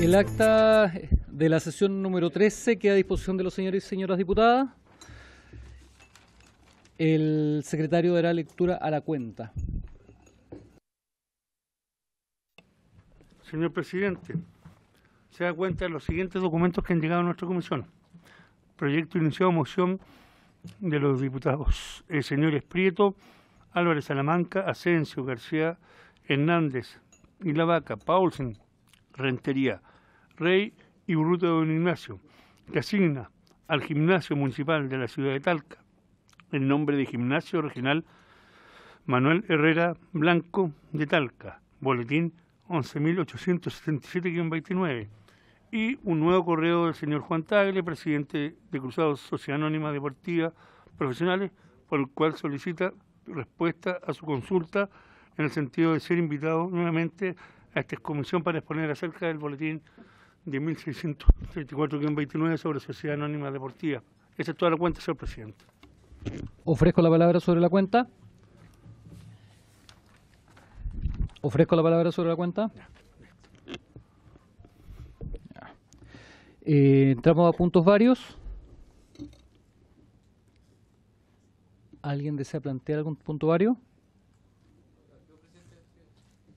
El acta de la sesión número 13 queda a disposición de los señores y señoras diputadas. El secretario dará lectura a la cuenta. Señor presidente, se da cuenta de los siguientes documentos que han llegado a nuestra comisión. Proyecto iniciado, moción de los diputados señores Prieto, Álvarez Salamanca, Asensio, García, Hernández, Ilavaca, Paulsen, Rentería, Rey y Urrutia de Don Ignacio, que asigna al Gimnasio Municipal de la ciudad de Talca el nombre de Gimnasio Regional Manuel Herrera Blanco de Talca, boletín 11.877-29, y un nuevo correo del señor Juan Tagle, presidente de Cruzados Sociedad Anónima Deportiva Profesionales, por el cual solicita respuesta a su consulta en el sentido de ser invitado nuevamente a esta comisión para exponer acerca del boletín de 1634-29 sobre Sociedad Anónima Deportiva. Esa es toda la cuenta, señor presidente. Ofrezco la palabra sobre la cuenta. Ofrezco la palabra sobre la cuenta. Entramos a puntos varios. ¿Alguien desea plantear algún punto vario?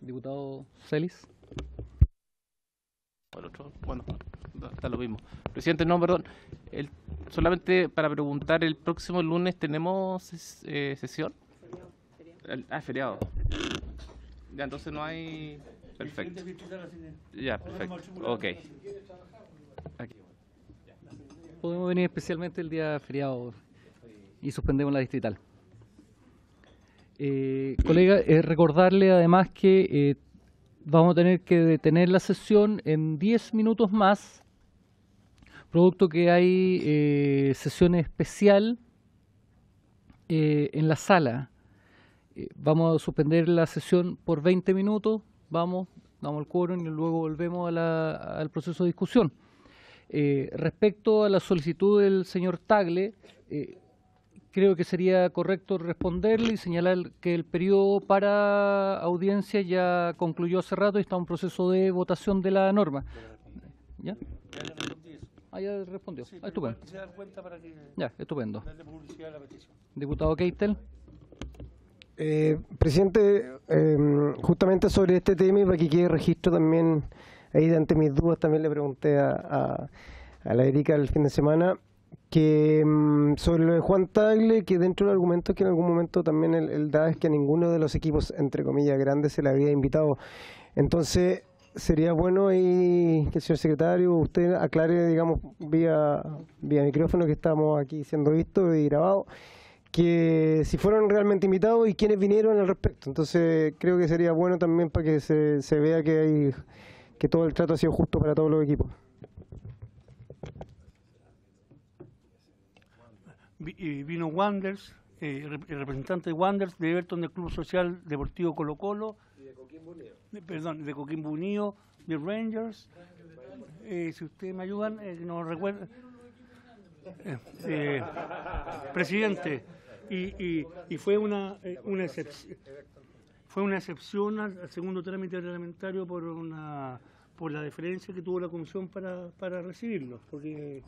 Diputado Celis. Bueno, está lo mismo. Presidente, no, perdón. Solamente para preguntar, ¿el próximo lunes tenemos sesión? Feriado. Ya, entonces no hay... Perfecto. Ya, perfecto. Ok. Aquí. Podemos venir especialmente el día feriado y suspendemos la distrital. Colega, recordarle además que vamos a tener que detener la sesión en 10 minutos más, producto que hay sesión especial en la sala. Vamos a suspender la sesión por 20 minutos, damos el quórum y luego volvemos al proceso de discusión. Respecto a la solicitud del señor Tagle, creo que sería correcto responderle y señalar que el periodo para audiencia ya concluyó hace rato y está en proceso de votación de la norma. ¿Ya? Ya respondió. Estupendo. Ya, estupendo. Diputado Keitel. Presidente, justamente sobre este tema y para que quede registro también, ahí ante mis dudas también le pregunté a la Erika el fin de semana, que sobre lo de Juan Tagle, que dentro del argumento que en algún momento también él da es que a ninguno de los equipos, entre comillas, grandes se le había invitado. Entonces, sería bueno ahí que el señor secretario, usted aclare, digamos, vía micrófono que estamos aquí siendo vistos y grabados, que si fueron realmente invitados y quiénes vinieron al respecto. Entonces, creo que sería bueno también para que se vea que todo el trato ha sido justo para todos los equipos. Vino Wanderers, el representante de Wanderers, de Everton, del Club Social Deportivo Colo Colo, y de Coquimbo Unido. De Coquimbo Unido, de Rangers. Si ustedes me ayudan, no recuerdo. Presidente, y fue una excepción al segundo trámite reglamentario por la deferencia que tuvo la comisión para recibirlo, porque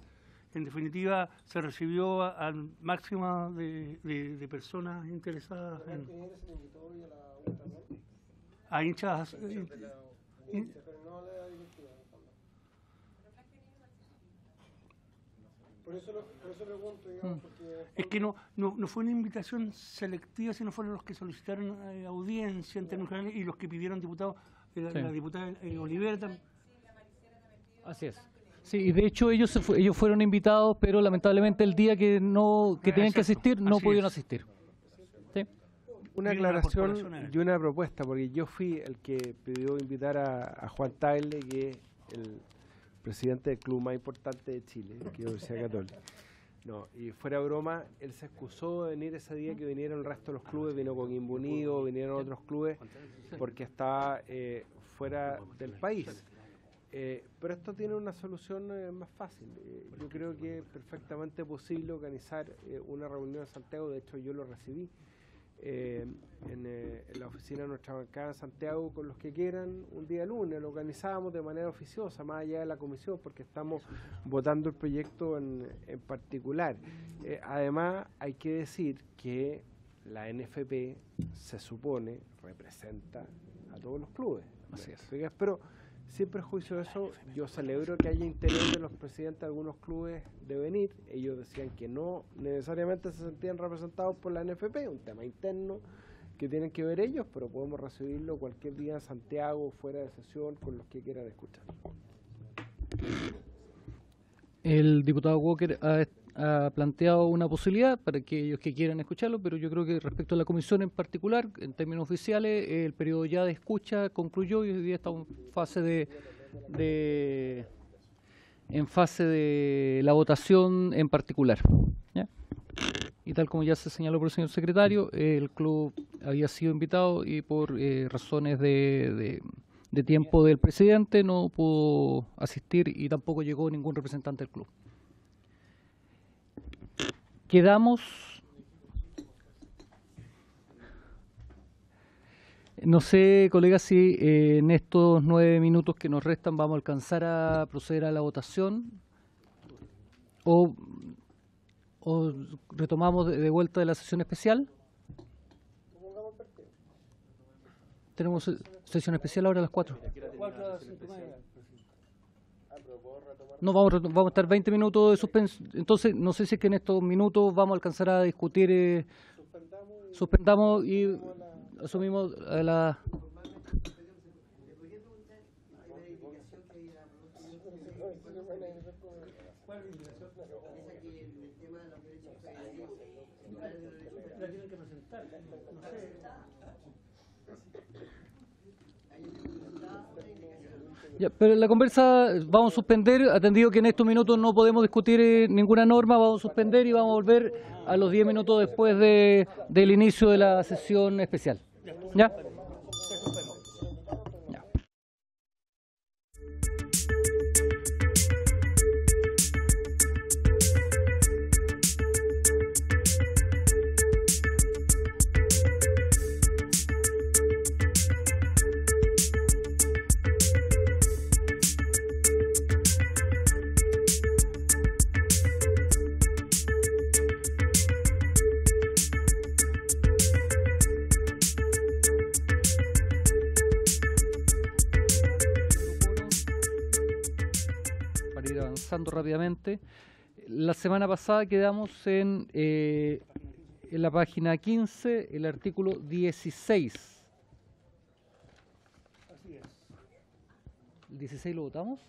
en definitiva se recibió al máximo de personas interesadas a hinchas. Por eso pregunto, digamos, porque... Es que no fue una invitación selectiva, sino fueron los que solicitaron audiencia en términos generales y los que pidieron diputados, la diputada Olivera también. Así es. Sí, y de hecho ellos fueron invitados, pero lamentablemente el día que tenían que asistir no pudieron asistir. ¿Sí? Una aclaración y una propuesta, porque yo fui el que pidió invitar a Juan Tagle, que es el presidente del club más importante de Chile, que es Universidad Católica. No, y fuera broma, él se excusó de venir ese día que vinieron el resto de los clubes, vino Coquimbo Unido, vinieron otros clubes, porque estaba fuera del país. Pero esto tiene una solución más fácil. Yo creo que es perfectamente posible organizar una reunión en Santiago, de hecho yo lo recibí, en la oficina de nuestra bancada en Santiago con los que quieran un día lunes. Lo organizamos de manera oficiosa, más allá de la comisión, porque estamos votando el proyecto en particular. Además, hay que decir que la NFP se supone representa a todos los clubes. Así es. Pero sin perjuicio de eso, yo celebro que haya interés de los presidentes de algunos clubes de venir. Ellos decían que no necesariamente se sentían representados por la NFP, un tema interno que tienen que ver ellos, pero podemos recibirlo cualquier día en Santiago, fuera de sesión, con los que quieran escuchar. El diputado Walker ha planteado una posibilidad para aquellos que quieran escucharlo, pero yo creo que respecto a la comisión en particular, en términos oficiales, el periodo ya de escucha concluyó y hoy día estamos en fase de la votación en particular, ¿ya? Y tal como ya se señaló por el señor secretario, el club había sido invitado y por razones de tiempo del presidente no pudo asistir y tampoco llegó ningún representante del club. Quedamos, no sé, colegas, si en estos 9 minutos que nos restan vamos a alcanzar a proceder a la votación o retomamos de vuelta de la sesión especial. Tenemos sesión especial ahora a las 4. No, vamos a estar 20 minutos de suspensión. Entonces, no sé si es que en estos minutos vamos a alcanzar a discutir. Suspendamos y asumimos la... Ya, pero la conversa vamos a suspender, atendido que en estos minutos no podemos discutir ninguna norma, vamos a suspender y vamos a volver a los 10 minutos después del inicio de la sesión especial. ¿Ya? Rápidamente. La semana pasada quedamos en la página 15, el artículo 16. Así es. ¿El 16 lo votamos?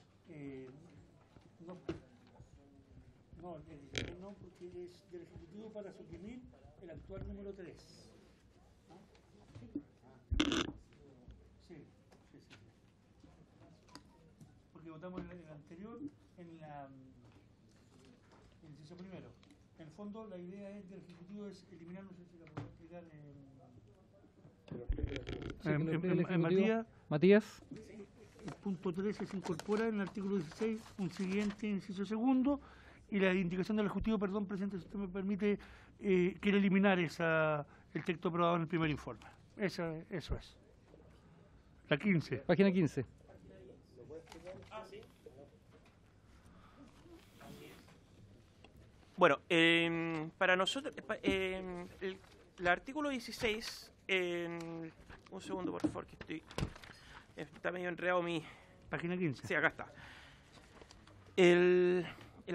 No, el 16 no, porque es del Ejecutivo para suprimir el actual número 3. Sí. Porque votamos el anterior en el inciso primero. En el fondo, la idea del Ejecutivo es eliminar, no sé si la puedo explicar Matías. El punto 13 se incorpora en el artículo 16 un siguiente inciso segundo y la indicación del Ejecutivo, perdón, presidente, si usted me permite, quiere eliminar el texto aprobado en el primer informe. Eso es. La 15. Página 15. Bueno, para nosotros, el artículo 16, un segundo por favor, que está medio enredado mi... Página 15. Sí, acá está. El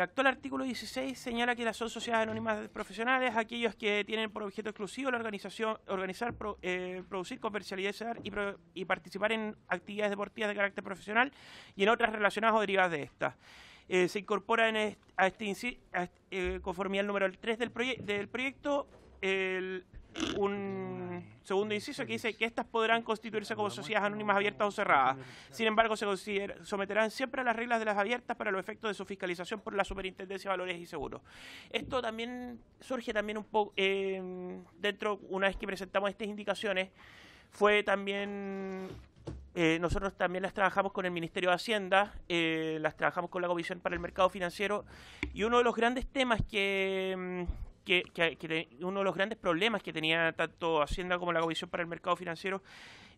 actual artículo 16 señala que son sociedades anónimas profesionales aquellos que tienen por objeto exclusivo la organizar, producir, comercializar y participar en actividades deportivas de carácter profesional y en otras relacionadas o derivadas de estas. Se incorpora conforme al número 3 del proyecto un segundo inciso que dice que estas podrán constituirse como sociedades anónimas abiertas o cerradas. Sin embargo, se someterán siempre a las reglas de las abiertas para los efectos de su fiscalización por la Superintendencia de Valores y Seguros. Esto también surge también un poco dentro, una vez que presentamos estas indicaciones, fue también... nosotros también las trabajamos con el Ministerio de Hacienda, las trabajamos con la Comisión para el Mercado Financiero y uno de los grandes temas que uno de los grandes problemas que tenía tanto Hacienda como la Comisión para el Mercado Financiero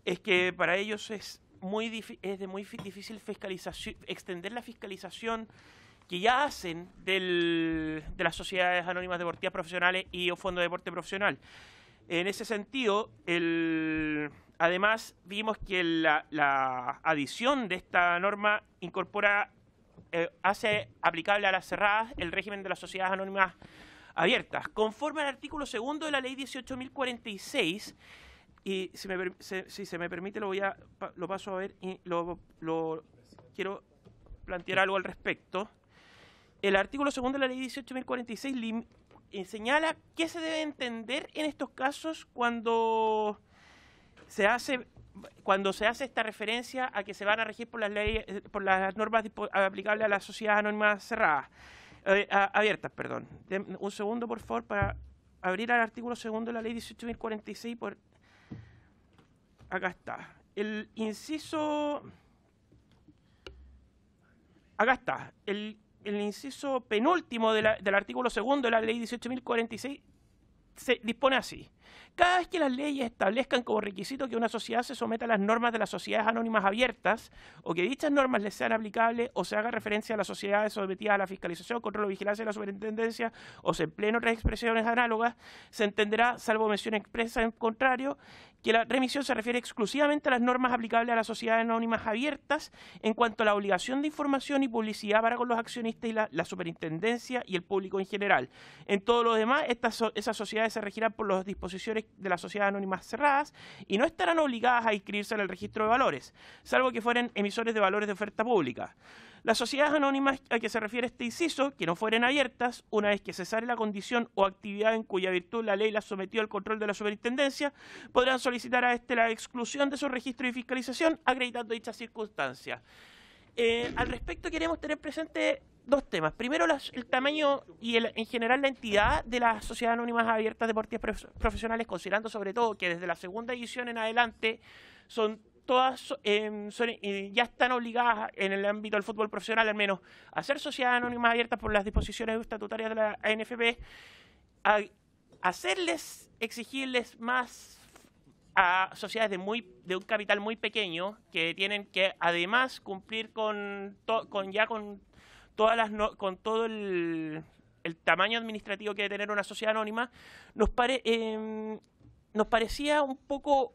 es que para ellos es de muy difícil fiscalización, extender la fiscalización que ya hacen de las sociedades anónimas deportivas profesionales y o fondo de deporte profesional. En ese sentido, además vimos que la adición de esta norma incorpora, hace aplicable a las cerradas el régimen de las sociedades anónimas abiertas. Conforme al artículo 2 de la ley 18.046, y si se me permite lo paso a ver y quiero plantear algo al respecto. El artículo 2 de la ley 18.046 señala qué se debe entender en estos casos cuando se hace esta referencia a que se van a regir por las leyes, por las normas aplicables a las sociedades anónimas cerradas, abiertas, perdón. Un segundo, por favor, para abrir al artículo 2 de la ley 18.046. Acá está. El inciso... Acá está. El inciso penúltimo del artículo 2 de la ley 18.046 se dispone así. Cada vez que las leyes establezcan como requisito que una sociedad se someta a las normas de las sociedades anónimas abiertas o que dichas normas les sean aplicables o se haga referencia a las sociedades sometidas a la fiscalización, control o vigilancia de la superintendencia o se empleen otras expresiones análogas, se entenderá, salvo mención expresa en contrario, que la remisión se refiere exclusivamente a las normas aplicables a las sociedades anónimas abiertas en cuanto a la obligación de información y publicidad para con los accionistas y la superintendencia y el público en general. En todo lo demás, esas sociedades se regirán por las disposiciones de las sociedades anónimas cerradas y no estarán obligadas a inscribirse en el registro de valores, salvo que fueren emisores de valores de oferta pública. Las sociedades anónimas a que se refiere este inciso, que no fueren abiertas, una vez que cesare la condición o actividad en cuya virtud la ley las sometió al control de la superintendencia, podrán solicitar a la exclusión de su registro y fiscalización, acreditando dichas circunstancias. Al respecto queremos tener presente dos temas. Primero, el tamaño y en general la entidad de las sociedades anónimas abiertas deportivas profesionales, considerando sobre todo que desde la segunda edición en adelante todas ya están obligadas en el ámbito del fútbol profesional al menos a ser sociedades anónimas abiertas por las disposiciones estatutarias de la ANFP, exigirles más a sociedades de un capital muy pequeño que tienen que además cumplir con todo el tamaño administrativo que debe tener una sociedad anónima. Nos parecía un poco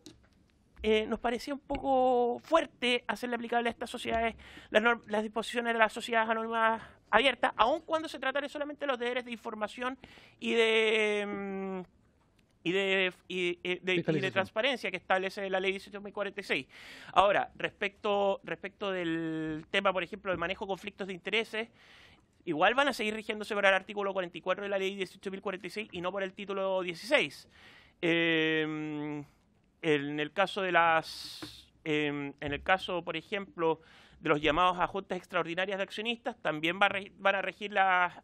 fuerte hacerle aplicable a estas sociedades las disposiciones de las sociedades anónimas abiertas, aun cuando se tratara solamente de los deberes de información y de transparencia que establece la ley 18.046. Ahora, respecto del tema, por ejemplo, del manejo de conflictos de intereses, igual van a seguir rigiéndose por el artículo 44 de la ley 18.046 y no por el título 16. En el caso, por ejemplo, de los llamados a juntas extraordinarias de accionistas, también van a regir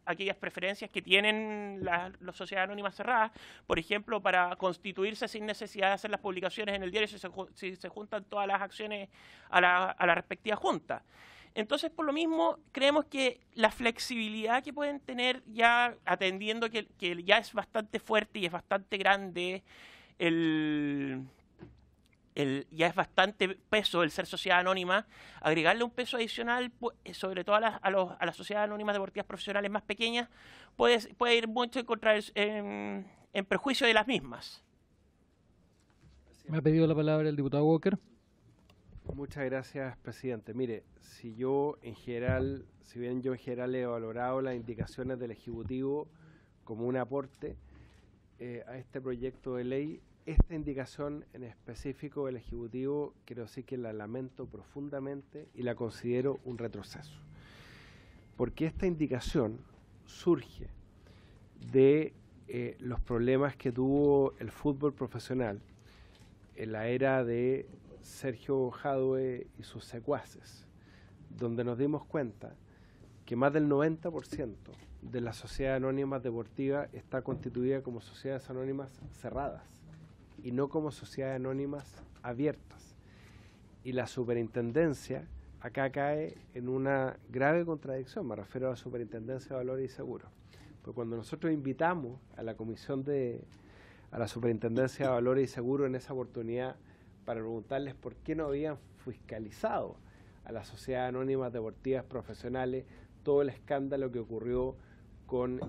aquellas preferencias que tienen las sociedades anónimas cerradas, por ejemplo, para constituirse sin necesidad de hacer las publicaciones en el diario si se juntan todas las acciones a la respectiva junta. Entonces, por lo mismo, creemos que la flexibilidad que pueden tener, ya atendiendo que ya es bastante fuerte y es bastante grande ya es bastante peso el ser sociedad anónima, agregarle un peso adicional, sobre todo a las sociedades anónimas deportivas profesionales más pequeñas, puede ir mucho en perjuicio de las mismas. Me ha pedido la palabra el diputado Walker. Muchas gracias, presidente. Mire, si bien yo en general he valorado las indicaciones del Ejecutivo como un aporte a este proyecto de ley, esta indicación en específico del Ejecutivo, quiero decir que la lamento profundamente y la considero un retroceso. Porque esta indicación surge de los problemas que tuvo el fútbol profesional en la era de Sergio Jadue y sus secuaces, donde nos dimos cuenta que más del 90% de las sociedades anónimas deportivas está constituida como sociedades anónimas cerradas y no como sociedades anónimas abiertas. Y la superintendencia acá cae en una grave contradicción, me refiero a la Superintendencia de Valores y Seguros, Pero cuando nosotros invitamos a la comisión a la Superintendencia de Valores y Seguros en esa oportunidad para preguntarles por qué no habían fiscalizado a las sociedades anónimas deportivas profesionales todo el escándalo que ocurrió con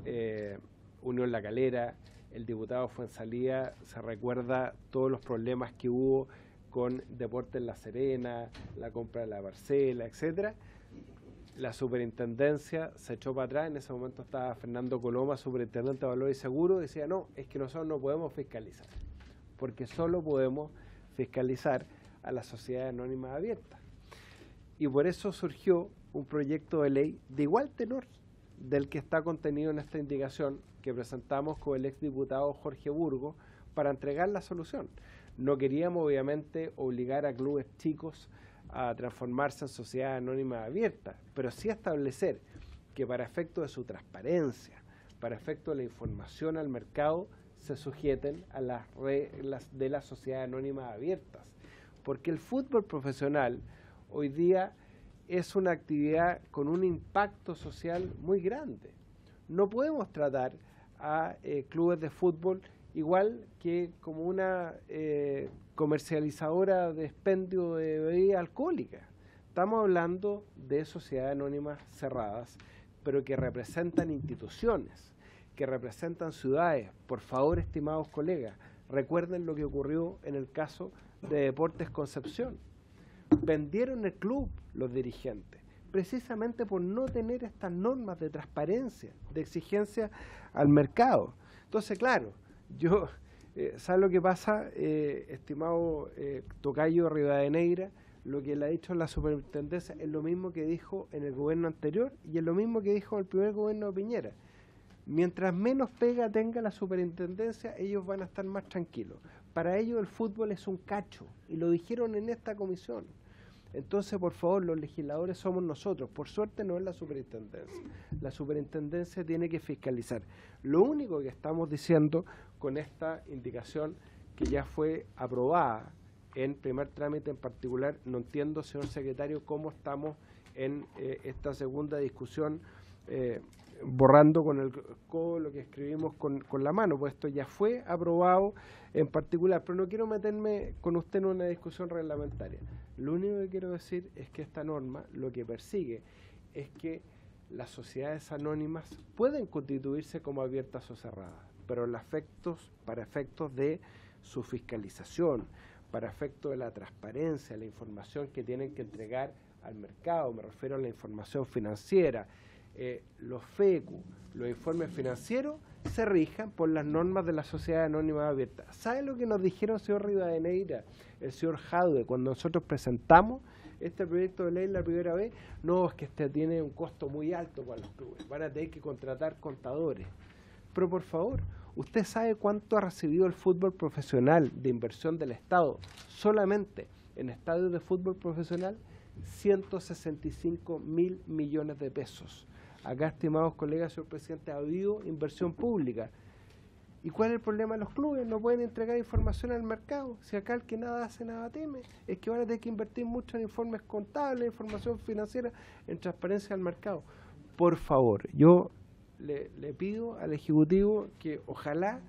Unión La Calera, el diputado Fuenzalía se recuerda todos los problemas que hubo con Deportes La Serena, la compra de la parcela, etcétera. La superintendencia se echó para atrás, en ese momento estaba Fernando Coloma, superintendente de Valores y Seguros, decía, no, es que nosotros no podemos fiscalizar, porque solo podemos fiscalizar a las sociedades anónimas abiertas. Y por eso surgió un proyecto de ley de igual tenor del que está contenido en esta indicación que presentamos con el exdiputado Jorge Burgos para entregar la solución. No queríamos, obviamente, obligar a clubes chicos a transformarse en sociedades anónimas abiertas, pero sí establecer que para efecto de su transparencia, para efecto de la información al mercado, se sujeten a las reglas de las sociedades anónimas abiertas. Porque el fútbol profesional hoy día es una actividad con un impacto social muy grande. No podemos tratar a clubes de fútbol igual que como una comercializadora de expendio de bebidas alcohólicas. Estamos hablando de sociedades anónimas cerradas, pero que representan instituciones, que representan ciudades. Por favor, estimados colegas, recuerden lo que ocurrió en el caso de Deportes Concepción. Vendieron el club los dirigentes, precisamente por no tener estas normas de transparencia, de exigencia al mercado. Entonces, claro, ¿sabe lo que pasa, estimado tocayo Rivadeneira? Lo que le ha dicho la superintendencia es lo mismo que dijo en el gobierno anterior y es lo mismo que dijo en el primer gobierno de Piñera. Mientras menos pega tenga la superintendencia, ellos van a estar más tranquilos. Para ellos el fútbol es un cacho, y lo dijeron en esta comisión. Entonces, por favor, los legisladores somos nosotros. Por suerte no es la superintendencia. La superintendencia tiene que fiscalizar. Lo único que estamos diciendo con esta indicación que ya fue aprobada en primer trámite en particular, no entiendo, señor secretario, cómo estamos en esta segunda discusión borrando con el codo lo que escribimos con la mano, pues esto ya fue aprobado en particular, pero no quiero meterme con usted en una discusión reglamentaria. Lo único que quiero decir es que esta norma lo que persigue es que las sociedades anónimas pueden constituirse como abiertas o cerradas, pero para efectos de su fiscalización, para efectos de la transparencia, la información que tienen que entregar al mercado, me refiero a la información financiera, los FECU, los informes financieros, se rijan por las normas de la sociedad anónima abierta. ¿Sabe lo que nos dijeron el señor Rivadeneira, el señor Jadwe, cuando nosotros presentamos este proyecto de ley la primera vez? No, es que este tiene un costo muy alto para los clubes, van a tener que contratar contadores. Pero por favor, ¿usted sabe cuánto ha recibido el fútbol profesional de inversión del Estado solamente en estadios de fútbol profesional? 165.000 millones de pesos. Acá, estimados colegas, señor presidente, ha habido inversión pública. ¿Y cuál es el problema de los clubes? No pueden entregar información al mercado. Si acá el que nada hace, nada teme. Es que van a tener que invertir mucho en informes contables, información financiera, en transparencia al mercado. Por favor, yo le pido al Ejecutivo que ojalá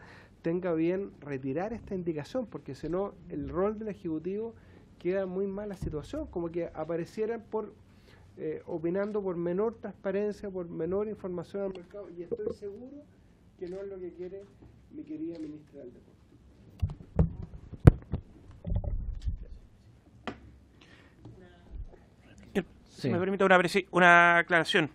tenga bien retirar esta indicación, porque si no, el rol del Ejecutivo queda muy mala situación, como que aparecieran opinando por menor transparencia, por menor información al mercado, y estoy seguro que no es lo que quiere mi querida ministra del Deporte. Si me permite una aclaración.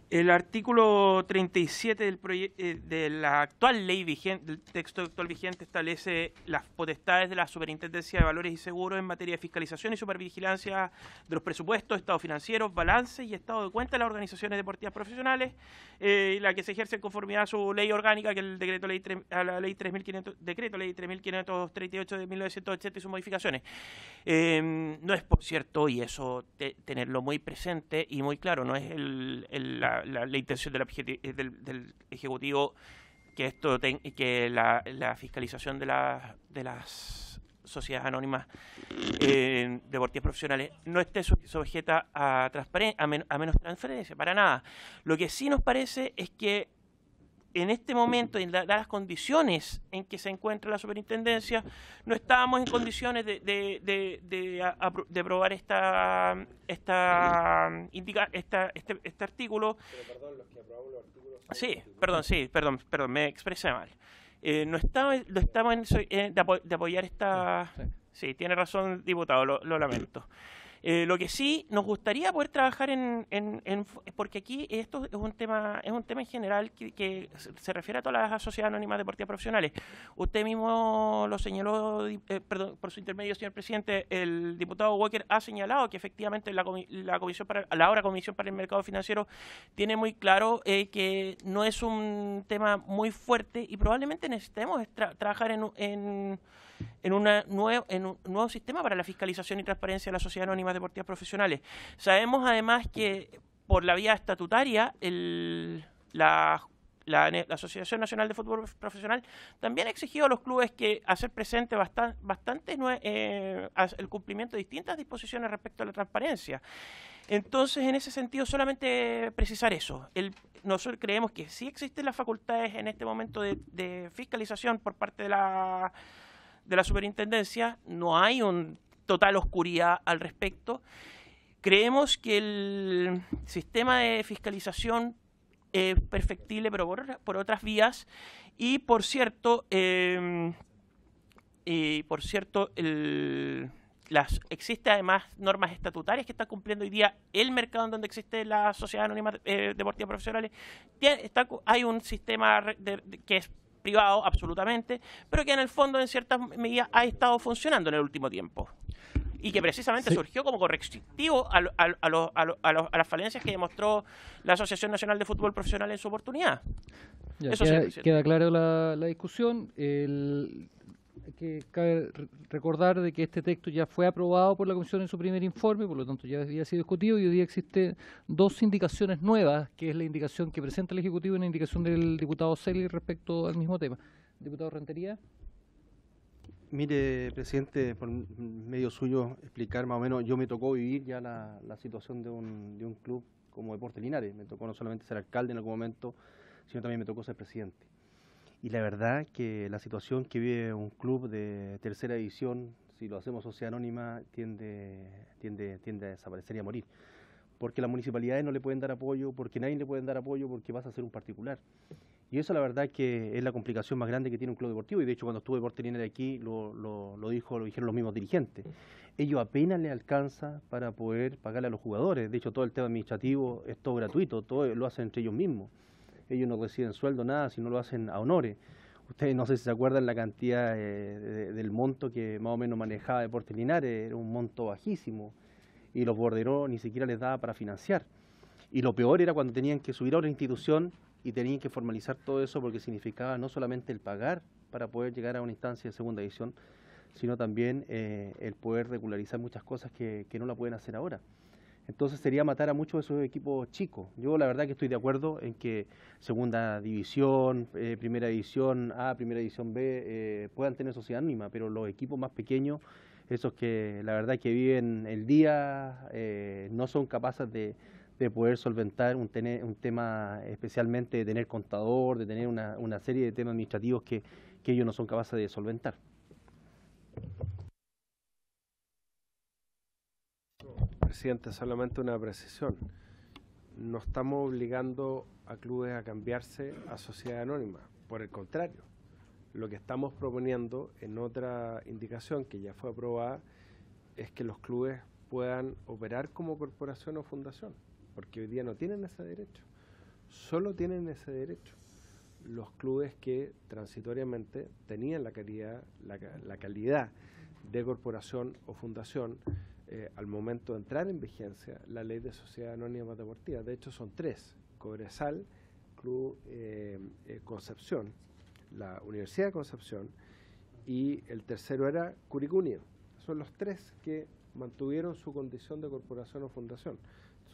El artículo 37 de la actual ley vigente, del texto actual vigente, establece las potestades de la Superintendencia de Valores y Seguros en materia de fiscalización y supervigilancia de los presupuestos, estados financieros, balances y estado de cuenta de las organizaciones deportivas profesionales, la que se ejerce en conformidad a su ley orgánica, que es el decreto ley 3.538 de 1980 y sus modificaciones. No es, por cierto, y eso tenerlo muy presente y muy claro, no es la intención del Ejecutivo que la fiscalización de las sociedades anónimas deportivas profesionales no esté sujeta a menos transferencia, para nada. Lo que sí nos parece es que en este momento, dadas las condiciones en que se encuentra la superintendencia, no estábamos en condiciones de aprobar este artículo. Pero, perdón, los que aprobamos los artículos... Sí, perdón, me expresé mal. No estamos de apoyar esta... Sí, tiene razón, diputado, lo lamento. Lo que sí nos gustaría poder trabajar porque aquí esto es un tema en general que se refiere a todas las sociedades anónimas deportivas profesionales. Usted mismo lo señaló, perdón, por su intermedio, señor presidente, el diputado Walker ha señalado que efectivamente la Comisión para el Mercado Financiero tiene muy claro que no es un tema muy fuerte y probablemente necesitemos trabajar en un nuevo sistema para la fiscalización y transparencia de las sociedades anónimas deportivas profesionales. Sabemos además que por la vía estatutaria la Asociación Nacional de Fútbol Profesional también ha exigido a los clubes que hacer presente el cumplimiento de distintas disposiciones respecto a la transparencia. Entonces, en ese sentido, solamente precisar eso. Nosotros creemos que sí existen las facultades en este momento de fiscalización por parte de la superintendencia, no hay una total oscuridad al respecto. Creemos que el sistema de fiscalización es perfectible, pero por otras vías, y por cierto, existe además normas estatutarias que está cumpliendo hoy día el mercado en donde existe la sociedad anónima deportivas profesionales. Hay un sistema que es privado absolutamente, pero que en el fondo en ciertas medidas ha estado funcionando en el último tiempo y que precisamente surgió como correctivo a las falencias que demostró la Asociación Nacional de Fútbol Profesional en su oportunidad. Ya, queda claro la discusión. Que cabe recordar de que este texto ya fue aprobado por la Comisión en su primer informe, por lo tanto ya había sido discutido, y hoy día existen dos indicaciones nuevas, que es la indicación que presenta el Ejecutivo y la indicación del diputado Celi respecto al mismo tema. Diputado Rentería. Mire, presidente, por medio suyo explicar más o menos, yo me tocó vivir ya la situación de un club como Deportes Linares. Me tocó no solamente ser alcalde en algún momento, sino también me tocó ser presidente. Y la verdad que la situación que vive un club de tercera división, si lo hacemos sociedad anónima, tiende a desaparecer y a morir. Porque las municipalidades no le pueden dar apoyo, porque nadie le puede dar apoyo, porque vas a ser un particular. Y eso la verdad que es la complicación más grande que tiene un club deportivo. Y de hecho cuando estuve Deportes Linares aquí lo dijeron los mismos dirigentes. Ellos apenas les alcanza para poder pagarle a los jugadores. De hecho todo el tema administrativo es todo gratuito, todo lo hacen entre ellos mismos. Ellos no reciben sueldo, nada, si no lo hacen a honores. Ustedes no sé si se acuerdan la cantidad del monto que más o menos manejaba Deportes Linares, era un monto bajísimo, y los borderos ni siquiera les daba para financiar. Y lo peor era cuando tenían que subir a otra institución y tenían que formalizar todo eso, porque significaba no solamente el pagar para poder llegar a una instancia de segunda división, sino también el poder regularizar muchas cosas que no la pueden hacer ahora. Entonces sería matar a muchos de esos equipos chicos. Yo la verdad que estoy de acuerdo en que segunda división, primera división A, primera división B puedan tener sociedad anónima, pero los equipos más pequeños, esos que la verdad que viven el día, no son capaces de poder solventar un tema, especialmente de tener contador, de tener una serie de temas administrativos que ellos no son capaces de solventar. Presidente, solamente una precisión. No estamos obligando a clubes a cambiarse a sociedad anónima. Por el contrario, lo que estamos proponiendo en otra indicación que ya fue aprobada es que los clubes puedan operar como corporación o fundación, porque hoy día no tienen ese derecho. Solo tienen ese derecho los clubes que transitoriamente tenían la calidad de corporación o fundación al momento de entrar en vigencia la ley de sociedad anónima deportiva. De hecho son tres: Cobresal, Club Concepción, la Universidad de Concepción, y el tercero era Curicó Unido. Son los tres que mantuvieron su condición de corporación o fundación.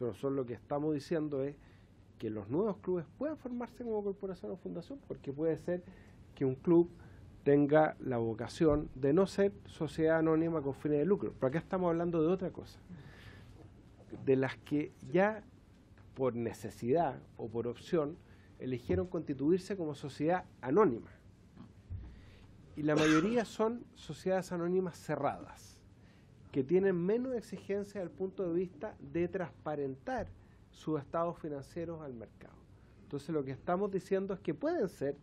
Nosotros lo que estamos diciendo es que los nuevos clubes puedan formarse como corporación o fundación, porque puede ser que un club tenga la vocación de no ser sociedad anónima con fines de lucro. Pero acá estamos hablando de otra cosa, de las que ya por necesidad o por opción eligieron constituirse como sociedad anónima. Y la mayoría son sociedades anónimas cerradas, que tienen menos exigencia desde el punto de vista de transparentar sus estados financieros al mercado. Entonces lo que estamos diciendo es que pueden ser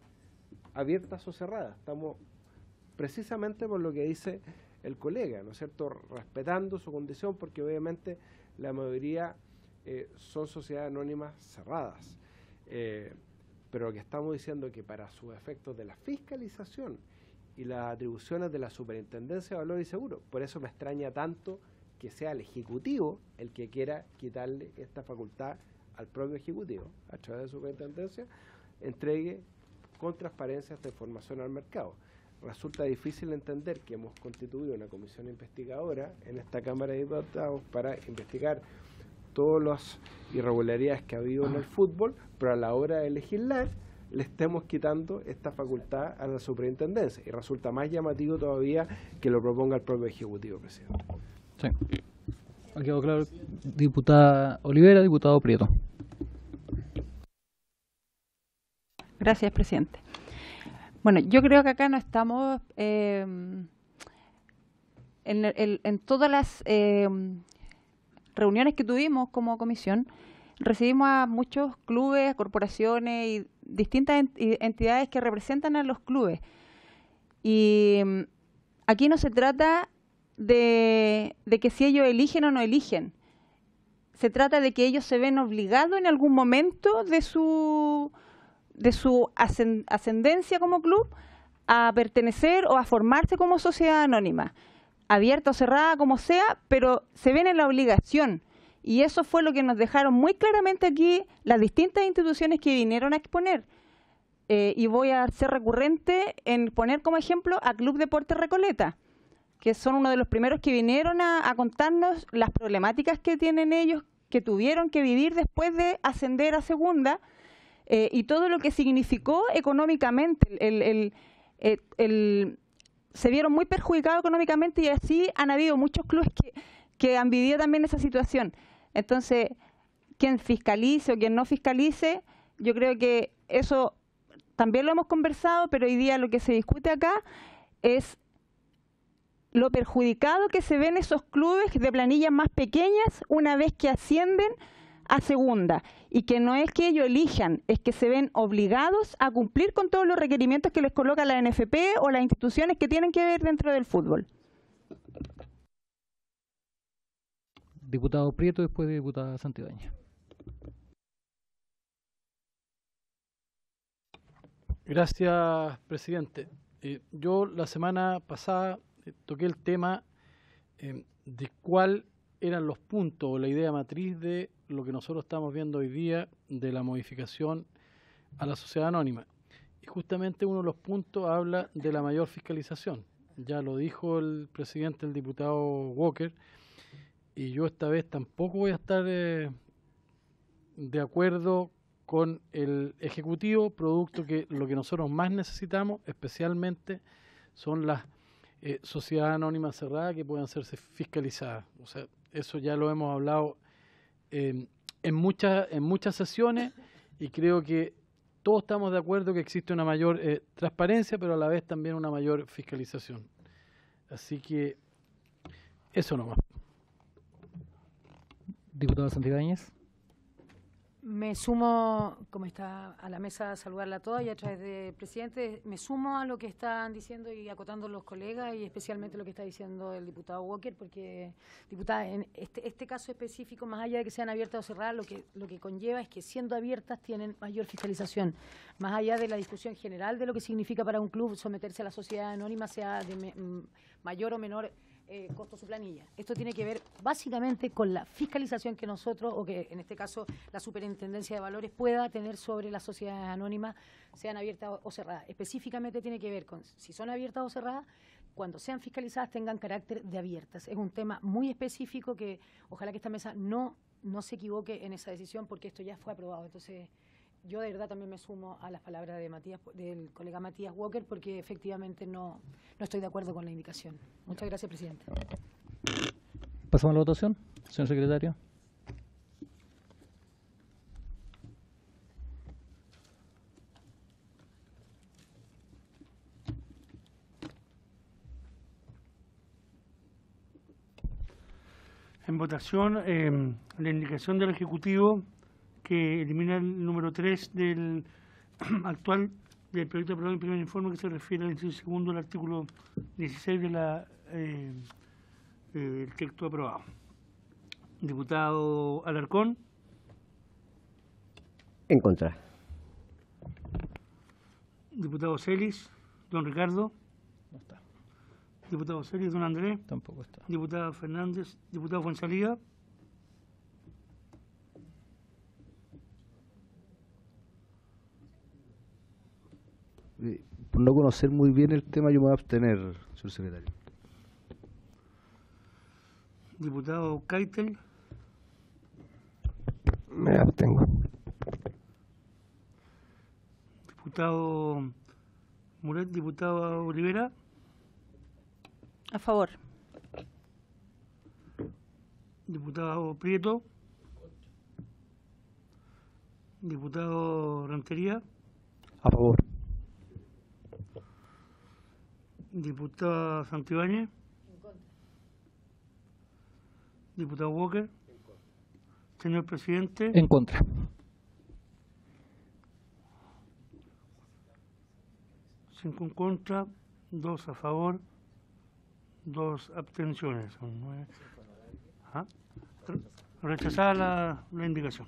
abiertas o cerradas. Estamos precisamente por lo que dice el colega, ¿no es cierto?, respetando su condición, porque obviamente la mayoría son sociedades anónimas cerradas. Pero lo que estamos diciendo es que para sus efectos de la fiscalización y las atribuciones de la Superintendencia de Valores y Seguros, por eso me extraña tanto que sea el Ejecutivo el que quiera quitarle esta facultad al propio Ejecutivo, a través de su Superintendencia, entregue con transparencia esta información al mercado. Resulta difícil entender que hemos constituido una comisión investigadora en esta Cámara de Diputados para investigar todas las irregularidades que ha habido en el fútbol, pero a la hora de legislar le estemos quitando esta facultad a la Superintendencia. Y resulta más llamativo todavía que lo proponga el propio Ejecutivo, presidente. Sí. Ha quedado claro. Diputada Olivera, diputado Prieto. Gracias, presidente. Bueno, yo creo que acá no estamos en todas las reuniones que tuvimos como comisión, recibimos a muchos clubes, corporaciones y distintas entidades que representan a los clubes. Y aquí no se trata de que si ellos eligen o no eligen. Se trata de que ellos se ven obligados en algún momento de su ascendencia como club a pertenecer o a formarse como sociedad anónima, abierta o cerrada, como sea, pero se ven en la obligación. Y eso fue lo que nos dejaron muy claramente aquí las distintas instituciones que vinieron a exponer. Y voy a ser recurrente en poner como ejemplo a Club Deportes Recoleta, que son uno de los primeros que vinieron a contarnos las problemáticas que tienen ellos, que tuvieron que vivir después de ascender a segunda, y todo lo que significó económicamente. Se vieron muy perjudicados económicamente y así han habido muchos clubes que han vivido también esa situación. Entonces, quien fiscalice o quien no fiscalice, yo creo que eso también lo hemos conversado, pero hoy día lo que se discute acá es lo perjudicado que se ven esos clubes de planillas más pequeñas una vez que ascienden a segunda, y que no es que ellos elijan, es que se ven obligados a cumplir con todos los requerimientos que les coloca la NFP o las instituciones que tienen que ver dentro del fútbol. Diputado Prieto, después de diputada Santibáñez. Gracias, presidente. Yo la semana pasada toqué el tema de cuál eran los puntos o la idea matriz de lo que nosotros estamos viendo hoy día de la modificación a la sociedad anónima. Y justamente uno de los puntos habla de la mayor fiscalización. Ya lo dijo el presidente, el diputado Walker, y yo esta vez tampoco voy a estar de acuerdo con el Ejecutivo, producto que lo que nosotros más necesitamos, especialmente, son las sociedades anónimas cerradas que puedan ser fiscalizadas. O sea, eso ya lo hemos hablado en muchas sesiones, y creo que todos estamos de acuerdo que existe una mayor transparencia, pero a la vez también una mayor fiscalización. Así que eso nomás. Diputada Santibáñez. Me sumo, como está a la mesa, a saludarla a todas y a través del presidente, me sumo a lo que están diciendo y acotando los colegas, y especialmente lo que está diciendo el diputado Walker, porque, diputada, en este caso específico, más allá de que sean abiertas o cerradas, lo que conlleva es que siendo abiertas tienen mayor fiscalización, más allá de la discusión general de lo que significa para un club someterse a la sociedad anónima, sea de mayor o menor costo su planilla. Esto tiene que ver básicamente con la fiscalización que nosotros, o que en este caso la Superintendencia de Valores, pueda tener sobre las sociedades anónimas, sean abiertas o cerradas. Específicamente tiene que ver con si son abiertas o cerradas, cuando sean fiscalizadas tengan carácter de abiertas. Es un tema muy específico que ojalá que esta mesa no se equivoque en esa decisión, porque esto ya fue aprobado. Entonces, yo de verdad también me sumo a las palabras de del colega Matías Walker, porque efectivamente no estoy de acuerdo con la indicación. Muchas gracias, presidente. Pasamos a la votación, señor secretario. En votación, la indicación del Ejecutivo que elimina el número 3 del actual del proyecto aprobado en el primer informe, que se refiere al inciso segundo del artículo 16 del texto aprobado. Diputado Alarcón. En contra. Diputado Celis. Don Ricardo. No está. Diputado Celis. Don Andrés. Tampoco está. Diputado Fernández. Diputado Fuenzalía. Por no conocer muy bien el tema, yo me voy a abstener, señor secretario. Diputado Keitel. Me abstengo. Diputado Muret. Diputado Olivera. A favor. Diputado Prieto. Diputado Rentería. A favor. Diputada Santibáñez. Diputado Walker. Señor presidente. En contra. Cinco en contra, 2 a favor, 2 abstenciones. Son 9. ¿Ah? Rechazada la indicación.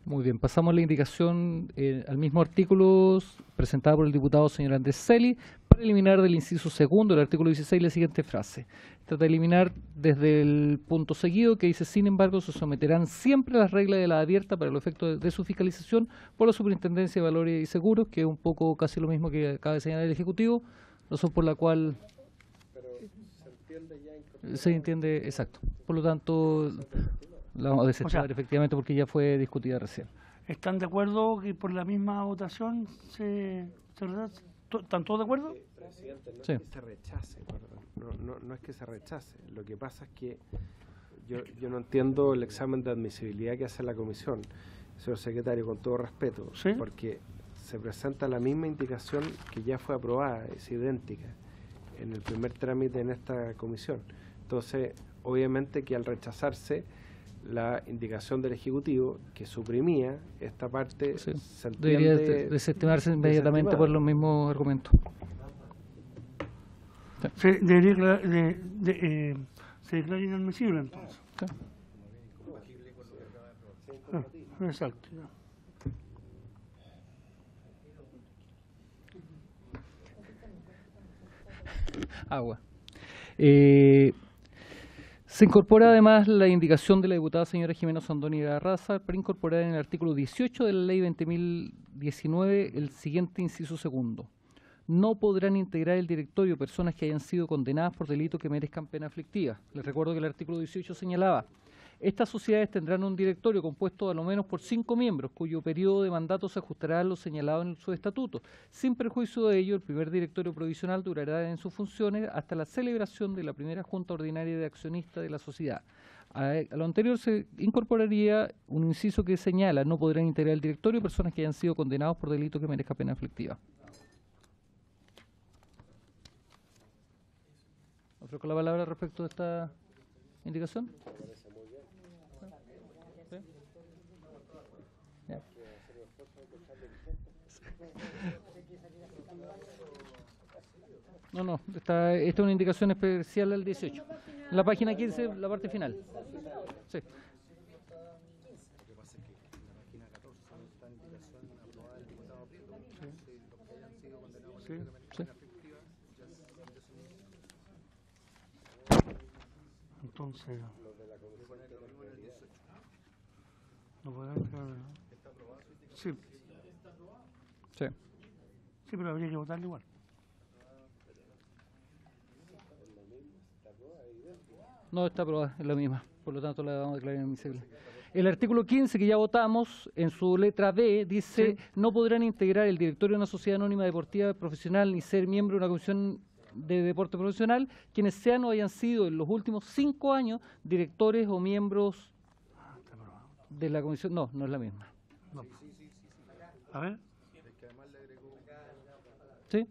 Muy bien, pasamos a la indicación al mismo artículo presentada por el diputado señor Andrés Celi para eliminar del inciso segundo del artículo 16 la siguiente frase. Trata de eliminar desde el punto seguido que dice: sin embargo, se someterán siempre a las reglas de la abierta para los efectos de su fiscalización por la Superintendencia de Valores y Seguros, que es un poco casi lo mismo que acaba de señalar el Ejecutivo, razón por la cual se entiende exacto. Por lo tanto, la vamos a desechar efectivamente porque ya fue discutida recién. ¿Están de acuerdo que por la misma votación ¿están todos de acuerdo? Presidente, no sí. es que se rechace, perdón. No es que se rechace. Lo que pasa es que yo no entiendo el examen de admisibilidad que hace la comisión, señor secretario, con todo respeto, ¿sí? Porque se presenta la misma indicación que ya fue aprobada, es idéntica, en el primer trámite en esta comisión. Entonces, obviamente que al rechazarse la indicación del Ejecutivo que suprimía esta parte, sí, se entiende debería desestimarse inmediatamente por los mismos argumentos. Se declara inadmisible entonces. Sí. Exacto. Agua. Se incorpora además la indicación de la diputada señora Jimena Sandoni Garraza para incorporar en el artículo 18 de la ley 20.019 el siguiente inciso segundo. No podrán integrar el directorio personas que hayan sido condenadas por delitos que merezcan pena aflictiva. Les recuerdo que el artículo 18 señalaba: estas sociedades tendrán un directorio compuesto a lo menos por 5 miembros, cuyo periodo de mandato se ajustará a lo señalado en su estatuto. Sin perjuicio de ello, el primer directorio provisional durará en sus funciones hasta la celebración de la primera junta ordinaria de accionistas de la sociedad. A lo anterior se incorporaría un inciso que señala: no podrán integrar el directorio personas que hayan sido condenados por delitos que merezcan pena aflictiva. ¿Ofrezco la palabra respecto de esta indicación? ¿Sí? Ya. No, esta es una indicación especial al 18. La página 15, la parte final. Sí. Sí. Sí. Entonces, no podrán entrar, ¿no? Sí. Sí. Sí, pero habría que votarlo igual. No está aprobada, es la misma, por lo tanto la vamos a declarar inadmisible. El artículo 15 que ya votamos, en su letra B, dice: sí, no podrán integrar el directorio de una sociedad anónima deportiva profesional ni ser miembro de una comisión de deporte profesional quienes sean o hayan sido en los últimos 5 años directores o miembros de la comisión. No, no es la misma. No. A ver. ¿Sí?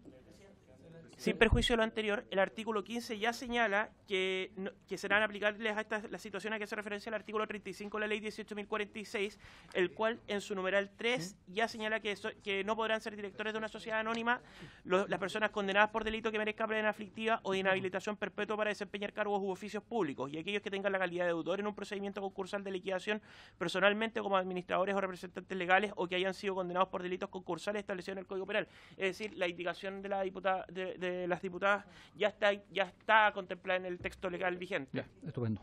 Sin perjuicio de lo anterior, el artículo 15 ya señala que serán aplicables a la situación a que hace referencia el artículo 35 de la ley 18.046, el cual en su numeral 3 ya señala que no podrán ser directores de una sociedad anónima las personas condenadas por delito que merezca pena aflictiva o de inhabilitación perpetua para desempeñar cargos u oficios públicos, y aquellos que tengan la calidad de deudor en un procedimiento concursal de liquidación personalmente como administradores o representantes legales, o que hayan sido condenados por delitos concursales establecidos en el Código Penal. Es decir, la indicación de la diputada de las diputadas ya está contemplada en el texto legal vigente. Ya, estupendo.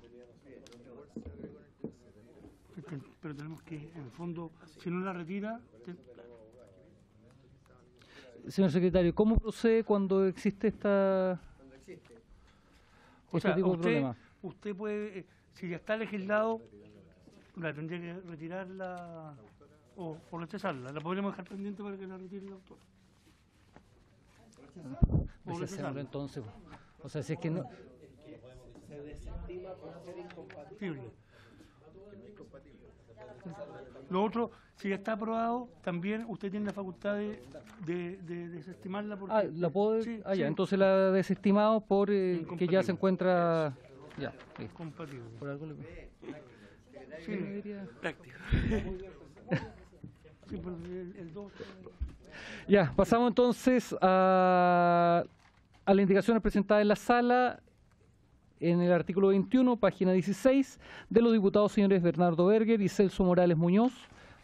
Pero tenemos que, en el fondo, si no la retira... Señor secretario, ¿cómo procede cuando existe esta... O sea, tipo de problema? Usted puede, si ya está legislado, la tendría que retirarla o rechazarla. La podríamos dejar pendiente para que la retire el autor. Rechacémoslo entonces. O sea, si es que no... Se desestima por ser incompatible. Lo otro, si ya está aprobado, también usted tiene la facultad de desestimarla. Porque, la puedo... sí, ya, entonces la ha desestimado por que ya se encuentra... Ya, compatible. Por algo le... Sí, práctico. Sí, pero el 2... Ya, pasamos entonces a las indicaciones presentadas en la sala en el artículo 21, página 16, de los diputados señores Bernardo Berger y Celso Morales Muñoz,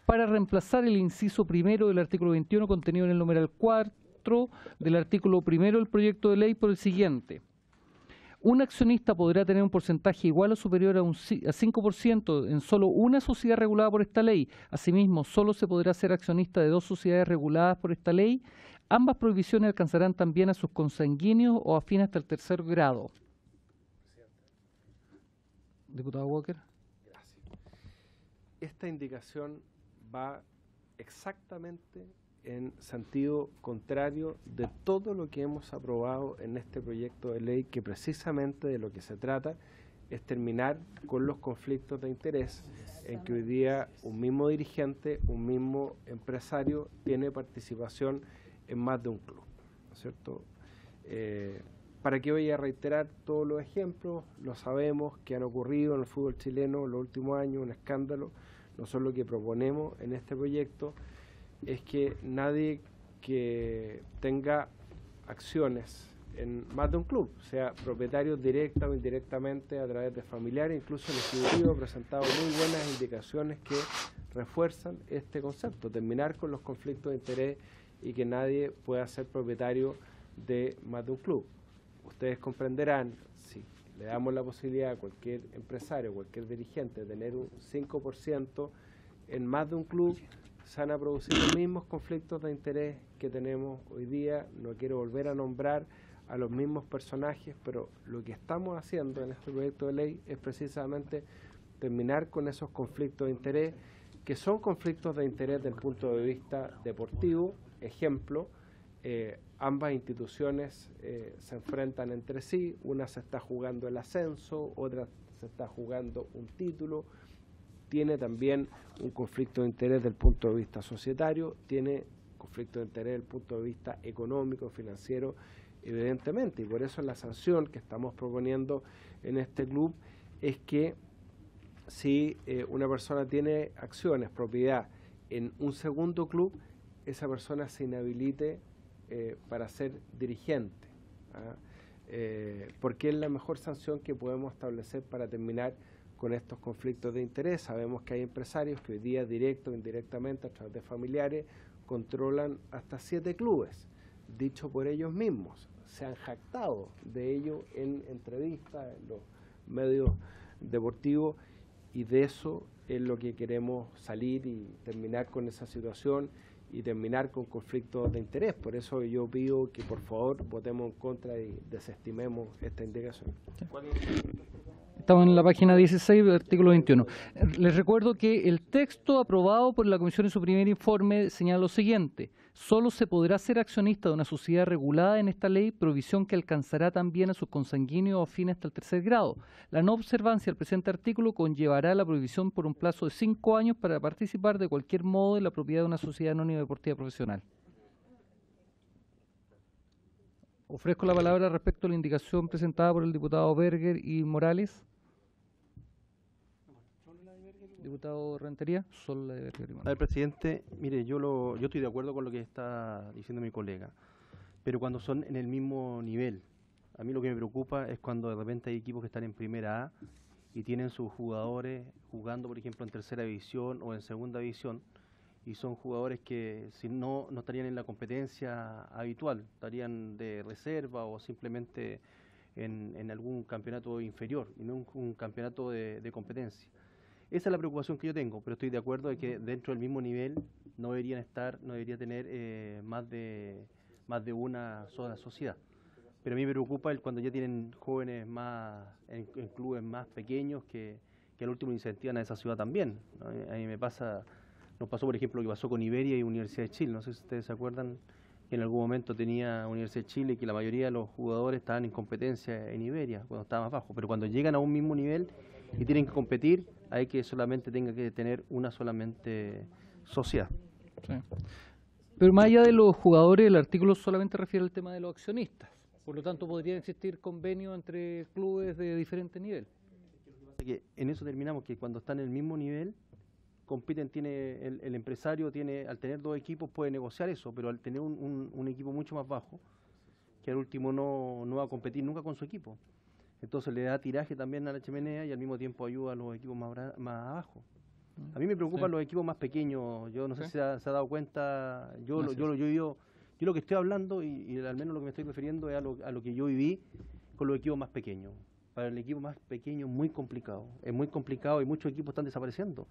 para reemplazar el inciso primero del artículo 21 contenido en el numeral 4 del artículo primero del proyecto de ley por el siguiente. Un accionista podrá tener un porcentaje igual o superior a 5% en solo una sociedad regulada por esta ley. Asimismo, solo se podrá ser accionista de 2 sociedades reguladas por esta ley. Ambas prohibiciones alcanzarán también a sus consanguíneos o afines hasta el 3er grado. Diputado Walker. Gracias. Esta indicación va exactamente en sentido contrario de todo lo que hemos aprobado en este proyecto de ley, que precisamente de lo que se trata es terminar con los conflictos de interés en que hoy día un mismo dirigente, un mismo empresario tiene participación en más de un club, ¿no es cierto? ¿Para qué voy a reiterar todos los ejemplos? Lo sabemos que han ocurrido en el fútbol chileno en los últimos años, un escándalo. Nosotros lo que proponemos en este proyecto es que nadie que tenga acciones en más de un club, sea propietario directa o indirectamente a través de familiares, incluso el Ejecutivo ha presentado muy buenas indicaciones que refuerzan este concepto, terminar con los conflictos de interés y que nadie pueda ser propietario de más de un club. Ustedes comprenderán, si le damos la posibilidad a cualquier empresario, cualquier dirigente de tener un 5% en más de un club, se van a producir los mismos conflictos de interés que tenemos hoy día. No quiero volver a nombrar a los mismos personajes, pero lo que estamos haciendo en este proyecto de ley es precisamente terminar con esos conflictos de interés, que son conflictos de interés desde el punto de vista deportivo. Ejemplo, ambas instituciones se enfrentan entre sí, una se está jugando el ascenso, otra se está jugando un título, tiene también un conflicto de interés desde el punto de vista societario, tiene conflicto de interés desde el punto de vista económico, financiero, evidentemente, y por eso la sanción que estamos proponiendo en este club es que si una persona tiene acciones, propiedad en un segundo club, esa persona se inhabilite para ser dirigente, porque es la mejor sanción que podemos establecer para terminar con estos conflictos de interés. Sabemos que hay empresarios que hoy día, directo o indirectamente, a través de familiares, controlan hasta 7 clubes, dicho por ellos mismos. Se han jactado de ello en entrevistas, en los medios deportivos, y de eso es lo que queremos salir y terminar con esa situación y terminar con conflictos de interés. Por eso yo pido que por favor votemos en contra y desestimemos esta indicación. Estamos en la página 16 del artículo 21. Les recuerdo que el texto aprobado por la Comisión en su primer informe señala lo siguiente: solo se podrá ser accionista de una sociedad regulada en esta ley, provisión que alcanzará también a sus consanguíneos o afines hasta el 3er grado. La no observancia del presente artículo conllevará la prohibición por un plazo de 5 años para participar de cualquier modo en la propiedad de una sociedad anónima deportiva profesional. Ofrezco la palabra respecto a la indicación presentada por el diputado Berger y Morales. Diputado Rentería, solo la de Berger y Morales. A ver, presidente, mire, yo estoy de acuerdo con lo que está diciendo mi colega, pero cuando son en el mismo nivel, a mí lo que me preocupa es cuando de repente hay equipos que están en primera A y tienen sus jugadores jugando, por ejemplo, en tercera división o en segunda división, y son jugadores que si no estarían en la competencia habitual, estarían de reserva o simplemente en algún campeonato inferior y no un campeonato de competencia. Esa es la preocupación que yo tengo, pero estoy de acuerdo de que dentro del mismo nivel no debería tener más de una sola sociedad. Pero a mí me preocupa cuando ya tienen jóvenes más en clubes más pequeños que al último incentivan a esa ciudad también. A mí nos pasó por ejemplo lo que pasó con Iberia y Universidad de Chile. No sé si ustedes se acuerdan que en algún momento tenía Universidad de Chile que la mayoría de los jugadores estaban en competencia en Iberia cuando estaba más bajo. Pero cuando llegan a un mismo nivel y tienen que competir, hay que solamente tenga que tener una solamente sociedad. Sí. Pero más allá de los jugadores, el artículo solamente refiere al tema de los accionistas. Por lo tanto, podría existir convenio entre clubes de diferente nivel. Que en eso terminamos, que cuando están en el mismo nivel, compiten, tiene el empresario, al tener dos equipos puede negociar eso, pero al tener un equipo mucho más bajo, que al último no va a competir nunca con su equipo. Entonces le da tiraje también a la chimenea y al mismo tiempo ayuda a los equipos más abajo. A mí me preocupan los equipos más pequeños. Yo no sé si se ha dado cuenta. Yo lo que estoy hablando y al menos lo que me estoy refiriendo es a lo que yo viví con los equipos más pequeños. Para el equipo más pequeño es muy complicado y muchos equipos están desapareciendo.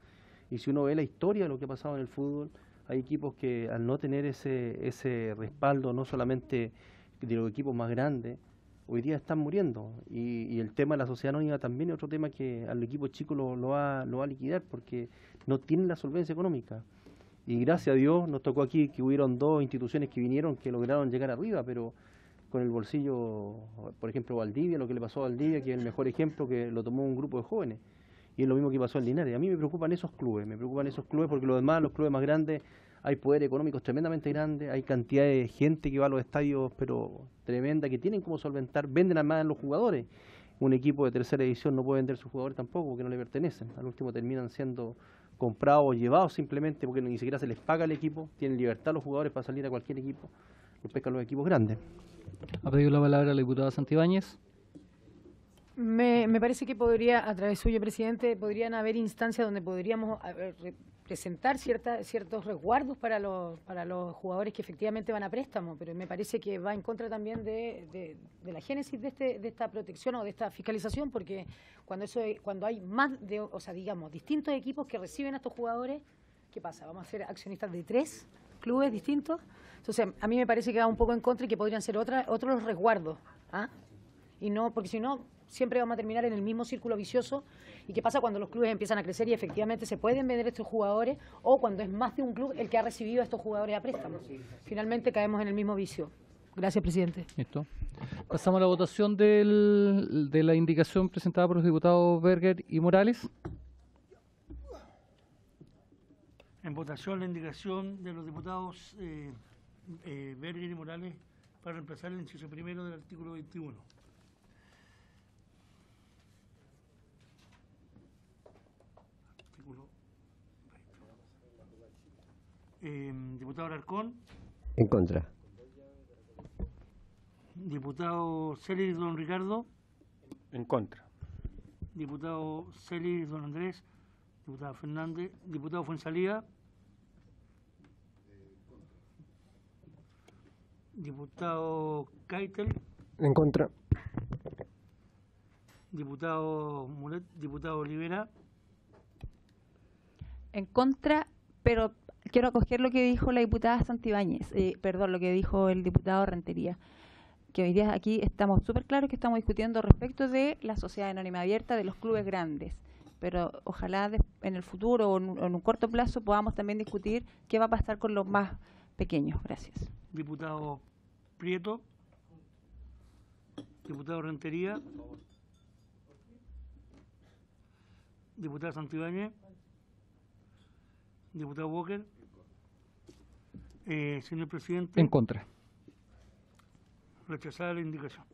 Y si uno ve la historia de lo que ha pasado en el fútbol, hay equipos que al no tener ese respaldo, no solamente de los equipos más grandes, hoy día están muriendo. Y el tema de la sociedad anónima también es otro tema que al equipo chico lo va a liquidar porque no tienen la solvencia económica. Y gracias a Dios nos tocó aquí que hubieron dos instituciones que vinieron que lograron llegar arriba, pero con el bolsillo, por ejemplo, Valdivia, lo que le pasó a Valdivia, que es el mejor ejemplo, que lo tomó un grupo de jóvenes. Y es lo mismo que pasó en Linares. A mí me preocupan esos clubes porque los demás, los clubes más grandes, hay poder económicos tremendamente grande, hay cantidad de gente que va a los estadios, pero tremenda, que tienen como solventar, venden además a los jugadores. Un equipo de tercera división no puede vender sus jugadores tampoco, porque no le pertenecen. Al último terminan siendo comprados o llevados simplemente porque ni siquiera se les paga al equipo, tienen libertad los jugadores para salir a cualquier equipo, los pescan los equipos grandes. Ha pedido la palabra la diputada Santibáñez. Me parece que podría, a través suyo, presidente, podrían haber instancias donde podríamos presentar ciertos resguardos para los jugadores que efectivamente van a préstamo, pero me parece que va en contra también de la génesis de esta protección o de esta fiscalización, porque cuando hay más de, o sea, digamos, distintos equipos que reciben a estos jugadores, ¿qué pasa? ¿Vamos a ser accionistas de 3 clubes distintos? Entonces, a mí me parece que va un poco en contra y que podrían ser otros resguardos, ¿ah? Y no, porque si no, siempre vamos a terminar en el mismo círculo vicioso. ¿Y qué pasa cuando los clubes empiezan a crecer y efectivamente se pueden vender estos jugadores, o cuando es más de un club el que ha recibido a estos jugadores a préstamo? Finalmente caemos en el mismo vicio. Gracias, presidente. Listo. Pasamos a la votación de la indicación presentada por los diputados Berger y Morales. En votación la indicación de los diputados Berger y Morales para reemplazar el inciso primero del artículo 21. Diputado Alarcón. En contra. Diputado Celis, don Ricardo. En contra. Diputado Celis, don Andrés. Diputado Fernández. Diputado Fuenzalía. Diputado Keitel. En contra. Diputado Mulet. Diputado Olivera. En contra, pero quiero acoger lo que dijo la diputada Santibáñez, lo que dijo el diputado Rentería, que hoy día aquí estamos súper claros que estamos discutiendo respecto de la sociedad anónima abierta, de los clubes grandes, pero ojalá en el futuro o en un corto plazo podamos también discutir qué va a pasar con los más pequeños. Gracias. Diputado Prieto. Diputado Rentería. Diputada Santibáñez. Diputado Walker. Señor presidente. En contra. Rechazada la indicación.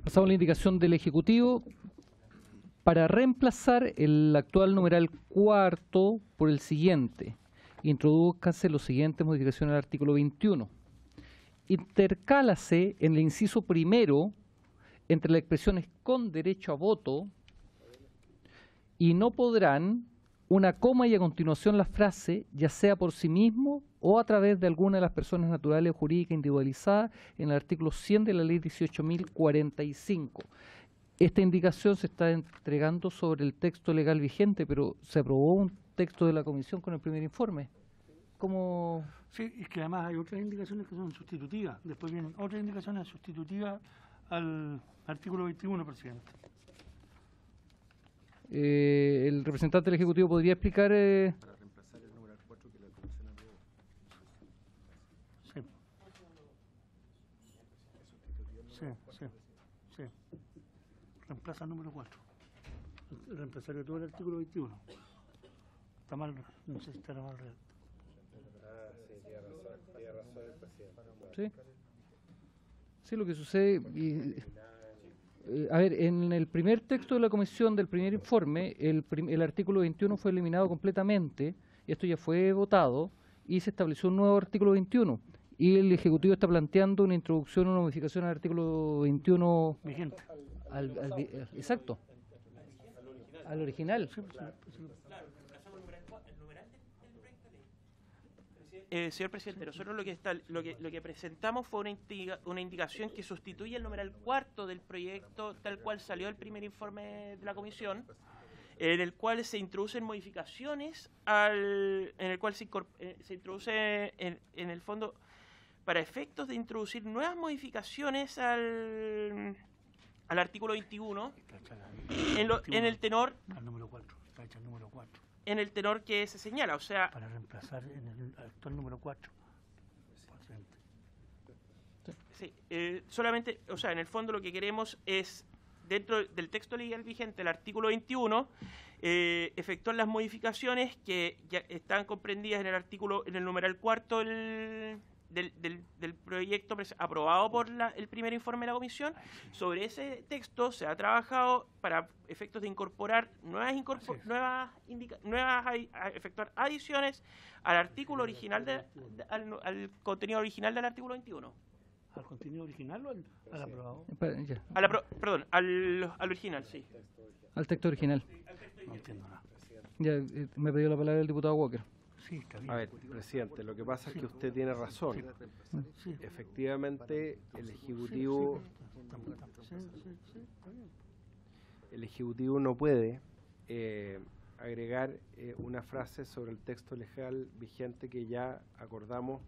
Pasamos a la indicación del Ejecutivo para reemplazar el actual numeral cuarto por el siguiente. Introdúzcase los siguientes modificaciones al artículo 21. Intercálase en el inciso primero entre las expresiones con derecho a voto y no podrán, una coma y a continuación la frase, ya sea por sí mismo o a través de alguna de las personas naturales o jurídicas individualizadas en el artículo 100 de la ley 18.045. Esta indicación se está entregando sobre el texto legal vigente, pero se aprobó un texto de la comisión con el primer informe. ¿Cómo? Sí, es que además hay otras indicaciones que son sustitutivas. Después vienen otras indicaciones sustitutivas al artículo 21, presidente. El representante del Ejecutivo podría explicar... Para reemplazar el numeral 4 que la comisión aprobó. Sí. Reemplaza el número 4. Reemplazaría todo el artículo 21. Está mal, no sé si estará mal redactado. Sí. Sí, lo que sucede... a ver, en el primer texto de la comisión del primer informe, el artículo 21 fue eliminado completamente, y esto ya fue votado, y se estableció un nuevo artículo 21. Y el Ejecutivo está planteando una introducción, una modificación al artículo 21... Vigente. Exacto. Al original. Señor presidente, nosotros lo que presentamos fue una indicación que sustituye el numeral cuarto del proyecto tal cual salió el primer informe de la comisión, en el cual se introducen modificaciones, en el cual se introduce en el fondo para efectos de introducir nuevas modificaciones al artículo 21 en el tenor Al número 4, está hecho el número 4. En el tenor que se señala, o sea... Para reemplazar en el actual número 4. Sí, solamente, o sea, en el fondo lo que queremos es, dentro del texto legal vigente, el artículo 21, efectuar las modificaciones que ya están comprendidas en el artículo, en el numeral cuarto del proyecto aprobado por el primer informe de la comisión. Sobre ese texto se ha trabajado para efectos de incorporar efectuar adiciones al artículo original al contenido original del artículo 21. ¿Al contenido original o al aprobado? Perdón, al original, sí. Al texto original. No entiendo nada. Ya me pidió la palabra el diputado Walker. Sí, está bien. A ver, presidente, lo que pasa es que usted tiene razón. Sí. Efectivamente, el Ejecutivo no puede agregar una frase sobre el texto legal vigente que ya acordamos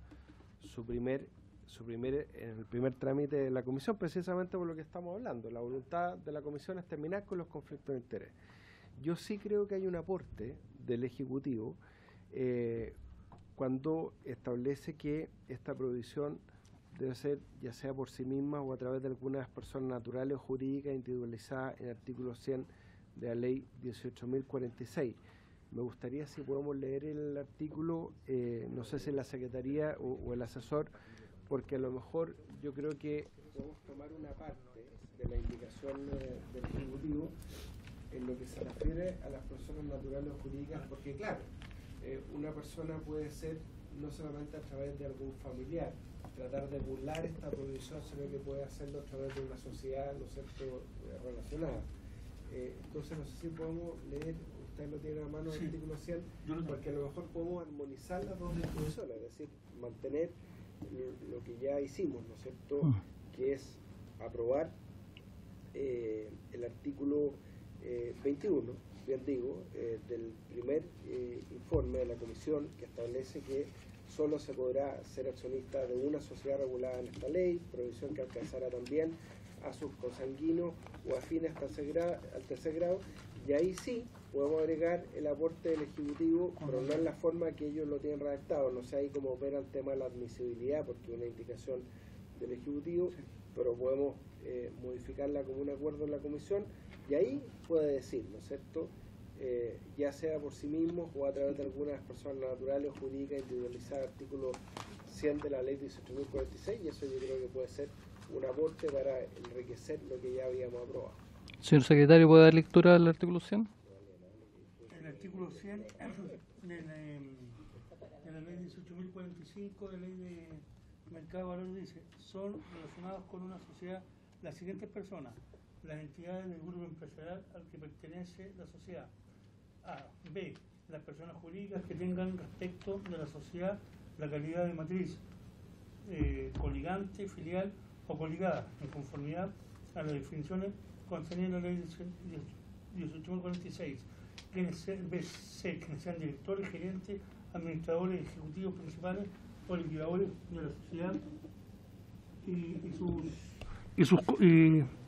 en el primer trámite de la comisión, precisamente por lo que estamos hablando. La voluntad de la comisión es terminar con los conflictos de interés. Yo sí creo que hay un aporte del Ejecutivo cuando establece que esta prohibición debe ser ya sea por sí misma o a través de algunas personas naturales o jurídicas individualizadas en el artículo 100 de la ley 18.046. Me gustaría si podemos leer el artículo, no sé si la Secretaría o el asesor, porque a lo mejor yo creo que podemos tomar una parte de la indicación del Ejecutivo en lo que se refiere a las personas naturales o jurídicas, porque claro, una persona puede ser no solamente a través de algún familiar, tratar de burlar esta prohibición, sino que puede hacerlo a través de una sociedad, ¿no es cierto?, relacionada. Entonces, no sé si podemos leer, usted lo tiene a mano, el artículo 100, porque a lo mejor podemos armonizar las dos disposiciones, es decir, mantener lo que ya hicimos, ¿no es cierto?, que es aprobar el artículo 21, bien digo, del primer informe de la comisión, que establece que solo se podrá ser accionista de una sociedad regulada en esta ley, prohibición que alcanzará también a sus consanguinos o afines al tercer grado, y ahí sí podemos agregar el aporte del Ejecutivo, pero no en la forma que ellos lo tienen redactado. No sé ahí cómo opera el tema de la admisibilidad, porque es una indicación del Ejecutivo, pero podemos modificarla como un acuerdo en la comisión, y ahí puede decir, ¿no es cierto?, ya sea por sí mismos o a través de algunas personas naturales o jurídicas individualizadas, artículo 100 de la ley 18.046, y eso yo creo que puede ser un aporte para enriquecer lo que ya habíamos aprobado. Señor secretario, ¿puede dar lectura al artículo 100? El artículo 100 de la ley 18.045 de ley de mercado de valores dice: son relacionados con una sociedad las siguientes personas: las entidades del grupo empresarial al que pertenece la sociedad. A. B. Las personas jurídicas que tengan respecto de la sociedad la calidad de matriz, coligante, filial o coligada, en conformidad a las definiciones contenidas en la ley 18.046. B. C. Quienes sean directores, gerentes, administradores, ejecutivos principales o liquidadores de la sociedad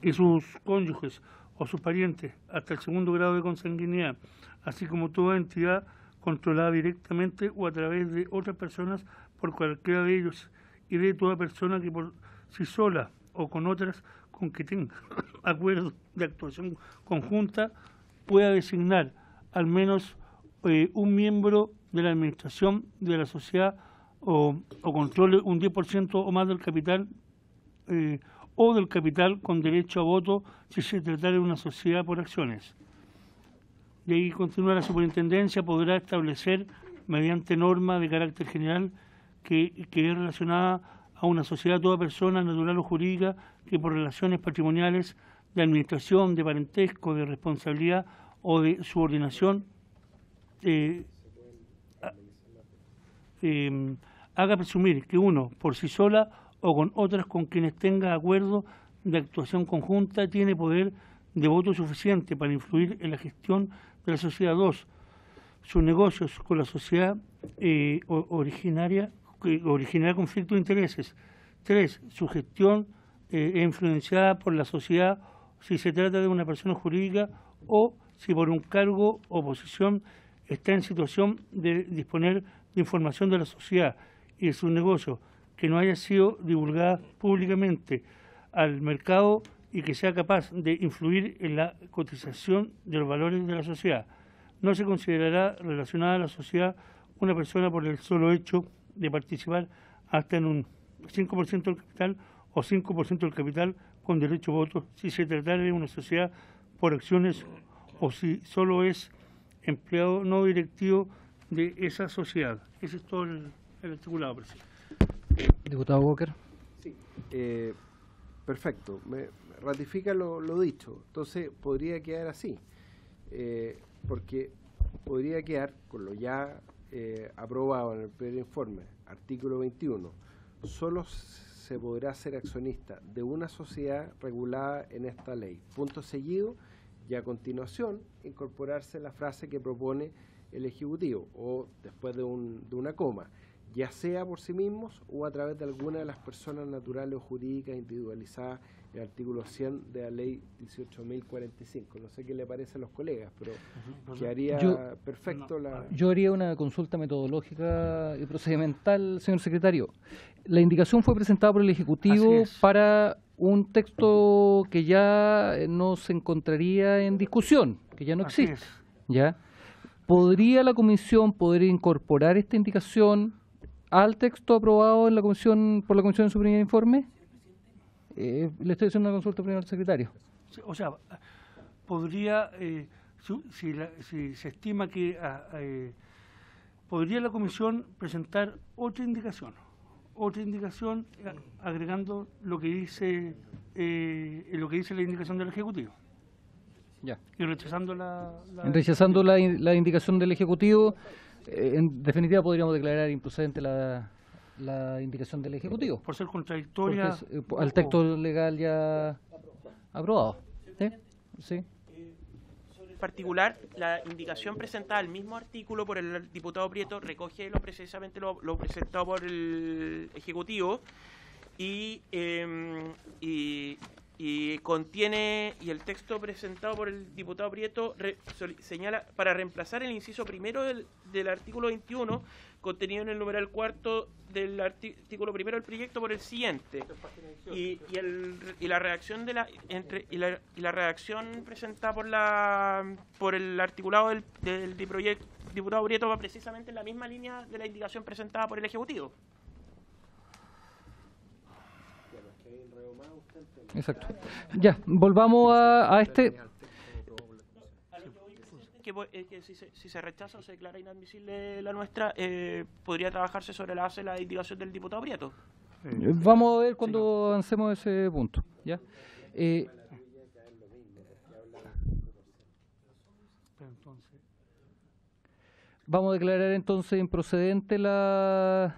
y sus cónyuges o sus parientes hasta el segundo grado de consanguinidad, así como toda entidad controlada directamente o a través de otras personas por cualquiera de ellos, y de toda persona que por sí sola o con otras con que tenga acuerdo de actuación conjunta pueda designar al menos un miembro de la administración de la sociedad o controle un 10% o más del capital o del capital con derecho a voto si se tratara de una sociedad por acciones. Y ahí continúa: la superintendencia podrá establecer mediante norma de carácter general que es relacionada a una sociedad toda persona natural o jurídica que por relaciones patrimoniales, de administración, de parentesco, de responsabilidad o de subordinación haga presumir que uno, por sí sola o con otras con quienes tenga acuerdo de actuación conjunta, tiene poder de voto suficiente para influir en la gestión de la sociedad. 2. Sus negocios con la sociedad originará conflicto de intereses. 3. Su gestión es influenciada por la sociedad si se trata de una persona jurídica o si por un cargo o posición está en situación de disponer de información de la sociedad y de sus negocios que no haya sido divulgada públicamente al mercado y que sea capaz de influir en la cotización de los valores de la sociedad. No se considerará relacionada a la sociedad una persona por el solo hecho de participar hasta en un 5% del capital o 5% del capital con derecho a voto si se tratara de una sociedad por acciones o si solo es empleado no directivo de esa sociedad. Ese es todo el articulado, presidente. Diputado Walker. Sí, perfecto. Me ratifica lo dicho. Entonces podría quedar así, porque podría quedar con lo ya aprobado en el primer informe, artículo 21. Solo se podrá ser accionista de una sociedad regulada en esta ley. Punto seguido, y a continuación incorporarse la frase que propone el Ejecutivo, o después de una coma, ya sea por sí mismos o a través de alguna de las personas naturales o jurídicas individualizadas, el artículo 100 de la ley 18.045. No sé qué le parece a los colegas, pero quedaría perfecto. Yo haría una consulta metodológica y procedimental, señor secretario. La indicación fue presentada por el Ejecutivo para un texto que ya no se encontraría en discusión, que ya no existe. ¿Ya? ¿Podría la comisión incorporar esta indicación al texto aprobado en la comisión por la comisión en su primer informe? Le estoy haciendo una consulta primero al secretario. O sea, podría, si se estima que podría la comisión presentar otra indicación agregando lo que dice la indicación del Ejecutivo. Ya. Y rechazando rechazando la indicación del Ejecutivo, en definitiva podríamos declarar improcedente la indicación del Ejecutivo. Por ser contradictoria. Al texto legal ya aprobado. ¿Sí? Sí. En particular, la indicación presentada al mismo artículo por el diputado Prieto recoge precisamente lo presentado por el Ejecutivo y contiene, y el texto presentado por el diputado Prieto señala, para reemplazar el inciso primero del artículo 21 contenido en el numeral cuarto del artículo primero del proyecto por el siguiente, y la redacción la redacción presentada por el articulado del diputado Prieto va precisamente en la misma línea de la indicación presentada por el Ejecutivo. Exacto. Ya, volvamos a este. Que si se rechaza o se declara inadmisible la nuestra, podría trabajarse sobre la base de la indicación del diputado Prieto. Vamos a ver cuando avancemos ese punto. ¿Ya? Vamos a declarar entonces improcedente la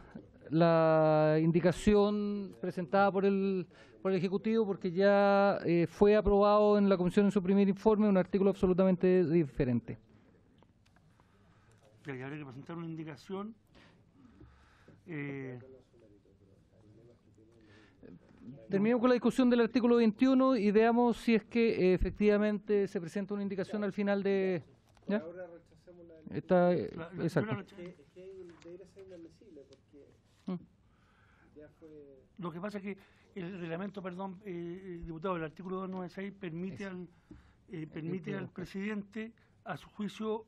indicación presentada por el Ejecutivo, porque ya fue aprobado en la Comisión en su primer informe un artículo absolutamente diferente. Ya habría que presentar una indicación. Terminemos con la discusión del artículo 21 y veamos si es que efectivamente se presenta una indicación al final de... ¿Ya? Está, exacto. Lo que pasa es que el reglamento, perdón, diputado, el artículo 296 permite al presidente, a su juicio,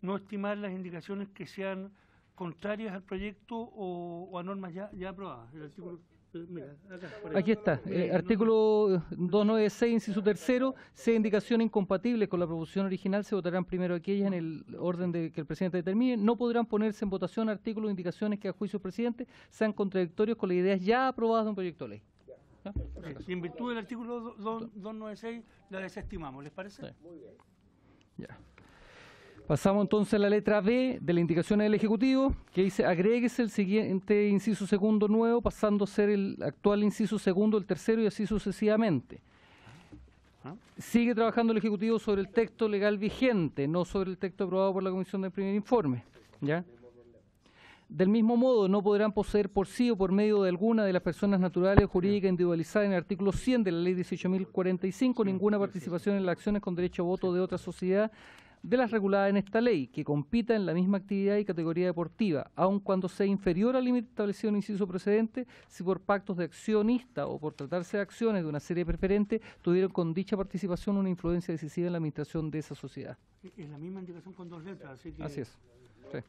no estimar las indicaciones que sean contrarias al proyecto o a normas ya aprobadas. El artículo, mira, acá, aquí está, artículo 296, inciso tercero, sea indicación incompatible con la proposición original, se votarán primero aquellas en el orden de que el presidente determine. No podrán ponerse en votación artículos o indicaciones que a juicio del presidente sean contradictorios con las ideas ya aprobadas de un proyecto de ley. ¿No? Y en virtud del artículo 296 la desestimamos, ¿les parece? Sí. Muy bien. Ya. Pasamos entonces a la letra B de la indicación del Ejecutivo, que dice: agréguese el siguiente inciso segundo nuevo, pasando a ser el actual inciso segundo, el tercero y así sucesivamente. Sigue trabajando el Ejecutivo sobre el texto legal vigente, no sobre el texto aprobado por la Comisión del primer informe. ¿Ya? Del mismo modo, no podrán poseer por sí o por medio de alguna de las personas naturales o jurídicas individualizadas en el artículo 100 de la Ley 18.045 ninguna participación en las acciones con derecho a voto de otra sociedad de las reguladas en esta ley, que compita en la misma actividad y categoría deportiva, aun cuando sea inferior al límite establecido en el inciso precedente, si por pactos de accionista o por tratarse de acciones de una serie preferente, tuvieron con dicha participación una influencia decisiva en la administración de esa sociedad. Es la misma indicación con dos letras, así que... Así es. Sí.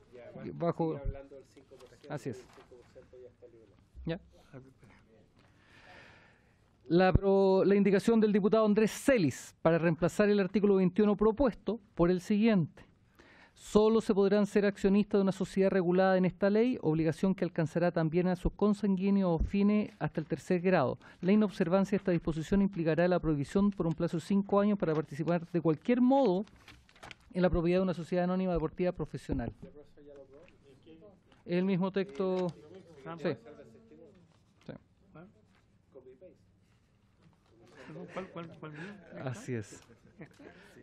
Bajo... Así es. ¿Ya? La indicación del diputado Andrés Celis para reemplazar el artículo 21 propuesto por el siguiente: solo se podrán ser accionistas de una sociedad regulada en esta ley, obligación que alcanzará también a sus consanguíneos o fines hasta el tercer grado. La inobservancia de esta disposición implicará la prohibición por un plazo de 5 años para participar de cualquier modo en la propiedad de una sociedad anónima deportiva profesional. El mismo texto. Sí. ¿Cuál? Así es.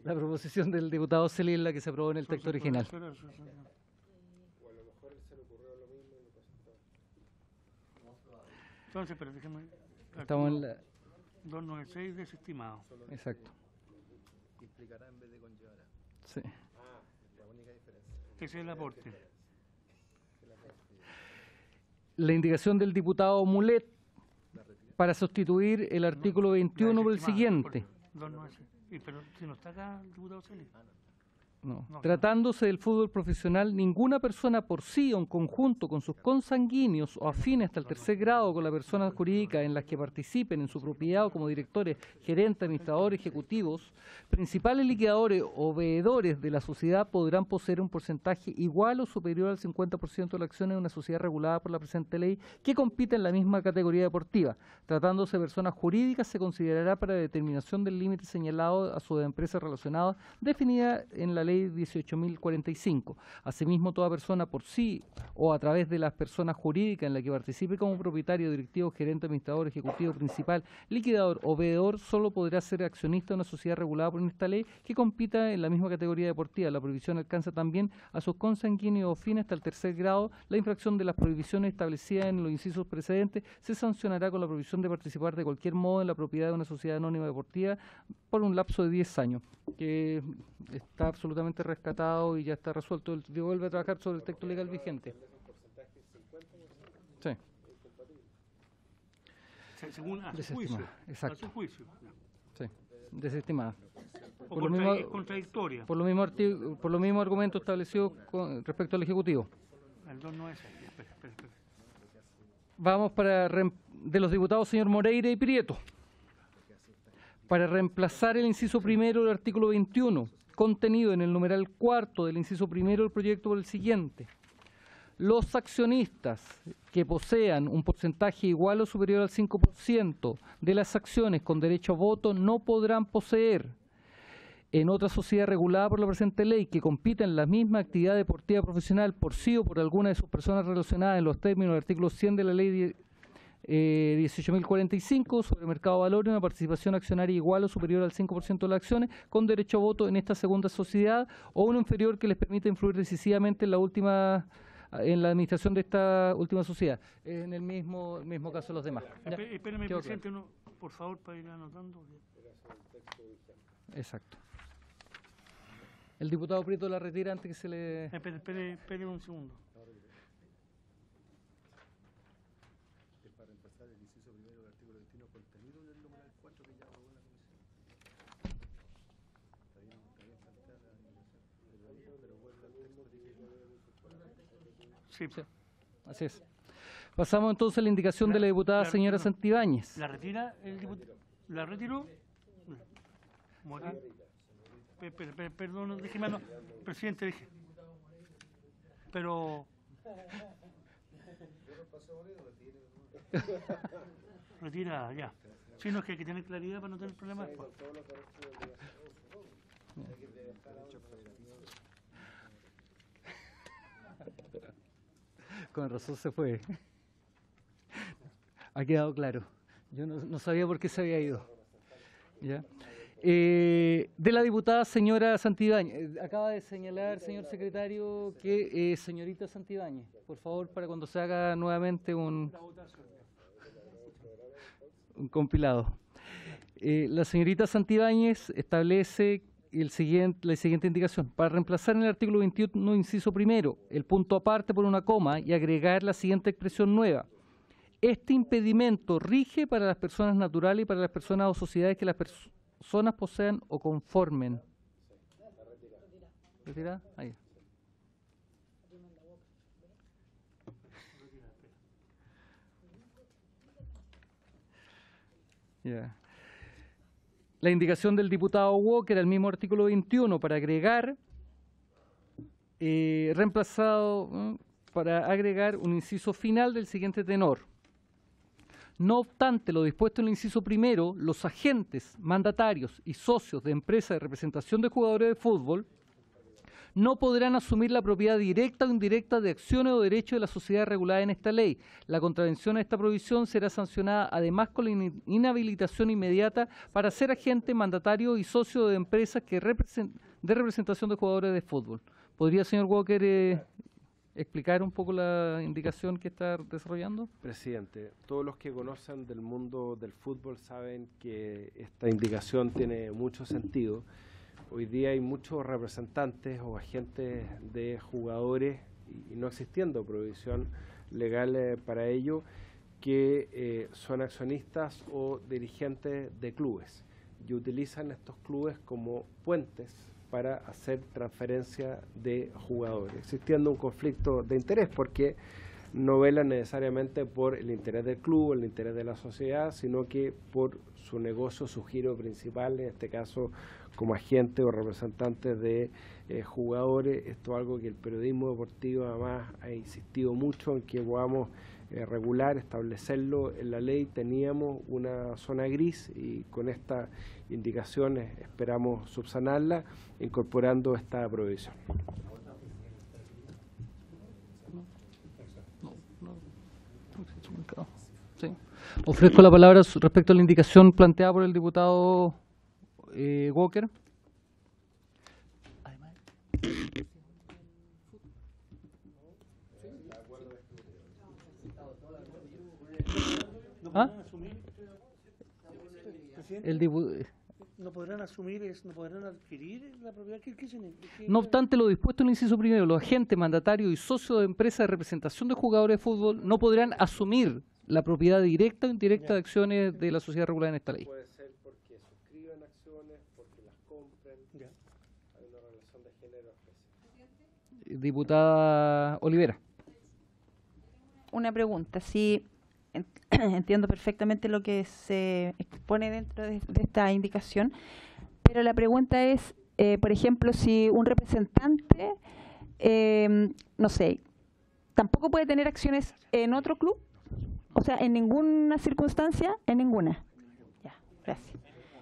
La proposición del diputado Celis, la que se aprobó en el texto original. Entonces, pero déjame... Estamos en la... 296 desestimado. Exacto. Implicará en vez de conllevará. Sí. La única diferencia. Ese es el aporte. La indicación del diputado Mulet para sustituir el artículo 21 por el siguiente. Pero si no está acá el diputado Celis. No. Tratándose del fútbol profesional, ninguna persona por sí o en conjunto con sus consanguíneos o afines hasta el tercer grado con la persona jurídica en las que participen en su propiedad o como directores, gerentes, administradores, ejecutivos, principales liquidadores o veedores de la sociedad podrán poseer un porcentaje igual o superior al 50% de las acciones de una sociedad regulada por la presente ley que compita en la misma categoría deportiva. Tratándose de personas jurídicas, se considerará para determinación del límite señalado a sus empresas relacionadas definida en la ley 18.045. Asimismo, toda persona por sí o a través de las personas jurídicas en la que participe como propietario, directivo, gerente, administrador, ejecutivo, principal, liquidador o veedor, solo podrá ser accionista de una sociedad regulada por esta ley que compita en la misma categoría deportiva. La prohibición alcanza también a sus consanguíneos o fines hasta el tercer grado. La infracción de las prohibiciones establecidas en los incisos precedentes se sancionará con la prohibición de participar de cualquier modo en la propiedad de una sociedad anónima deportiva por un lapso de 10 años, que está absolutamente rescatado y ya está resuelto. Vuelve a trabajar sobre el texto legal vigente. Sí. Según a su juicio. Exacto. A su juicio. Sí. Desestimada. O contradictoria. Por los mismos argumentos establecidos respecto al Ejecutivo. El 296. Espera. Vamos de los diputados señor Moreira y Prieto. Para reemplazar el inciso primero del artículo 21, contenido en el numeral cuarto del inciso primero del proyecto por el siguiente. Los accionistas que posean un porcentaje igual o superior al 5% de las acciones con derecho a voto no podrán poseer en otra sociedad regulada por la presente ley que compita en la misma actividad deportiva profesional por sí o por alguna de sus personas relacionadas en los términos del artículo 100 de la ley 18.045 sobre mercado de valores, una participación accionaria igual o superior al 5% de las acciones con derecho a voto en esta segunda sociedad o uno inferior que les permita influir decisivamente en la administración de esta última sociedad, en el mismo caso de los demás. Espérame, presidente, por favor, para ir anotando. Exacto. El diputado Prieto la retira antes que se le... Espere un segundo. Para reemplazar el inciso primero del artículo 21 contenido en el numeral 4 que ya aprobó la comisión. Está bien planteada la indicación, pero vuelve al texto. Sí. Así es. Pasamos entonces a la indicación de la diputada señora Santibáñez. ¿La retira el diputado? ¿La retiró? Perdón, déjeme, no, presidente, dije. Pero... Retira, ya. Si no, es que hay que tener claridad para no tener problemas después. Con razón se fue. Ha quedado claro. Yo no sabía por qué se había ido. ¿Ya? De la diputada señora Santibáñez. Acaba de señalar, señor secretario, que señorita Santibáñez, por favor, para cuando se haga nuevamente un compilado. La señorita Santibáñez establece la siguiente indicación. Para reemplazar en el artículo 21, inciso primero, el punto aparte por una coma y agregar la siguiente expresión nueva. Este impedimento rige para las personas naturales y para las personas o sociedades que las personas posean o conformen. ¿Retira? Ahí. Yeah. La indicación del diputado Walker al mismo artículo 21 para agregar, para agregar un inciso final del siguiente tenor. No obstante lo dispuesto en el inciso primero, los agentes, mandatarios y socios de empresas de representación de jugadores de fútbol no podrán asumir la propiedad directa o indirecta de acciones o derechos de la sociedad regulada en esta ley. La contravención a esta provisión será sancionada además con la inhabilitación inmediata para ser agente, mandatario y socio de empresas de representación de jugadores de fútbol. ¿Podría, señor Walker, explicar un poco la indicación que está desarrollando? Presidente, todos los que conocen del mundo del fútbol saben que esta indicación tiene mucho sentido. Hoy día hay muchos representantes o agentes de jugadores, y no existiendo prohibición legal para ello, que son accionistas o dirigentes de clubes y utilizan estos clubes como puentes para hacer transferencia de jugadores, existiendo un conflicto de interés porque no velan necesariamente por el interés del club, el interés de la sociedad, sino que por su negocio, su giro principal, en este caso como agente o representante de jugadores. Esto es algo que el periodismo deportivo además ha insistido mucho en que podamos regular, establecerlo en la ley. Teníamos una zona gris y con estas indicaciones esperamos subsanarla incorporando esta prohibición. Sí. Ofrezco la palabra respecto a la indicación planteada por el diputado Walker. ¿Ah? ¿No podrán asumir, no podrán adquirir la propiedad? No obstante lo dispuesto en el inciso primero, los agentes, mandatarios y socios de empresas de representación de jugadores de fútbol no podrán asumir la propiedad directa o indirecta de acciones de la sociedad regulada en esta ley. Puede ser porque suscriben acciones, porque las compren. Hay una relación de género especial. Diputada Olivera. Una pregunta. Si entiendo perfectamente lo que se expone dentro de esta indicación, pero la pregunta es, por ejemplo, si un representante, no sé, tampoco puede tener acciones en otro club, o sea, en ninguna circunstancia, en ninguna. Ya, gracias.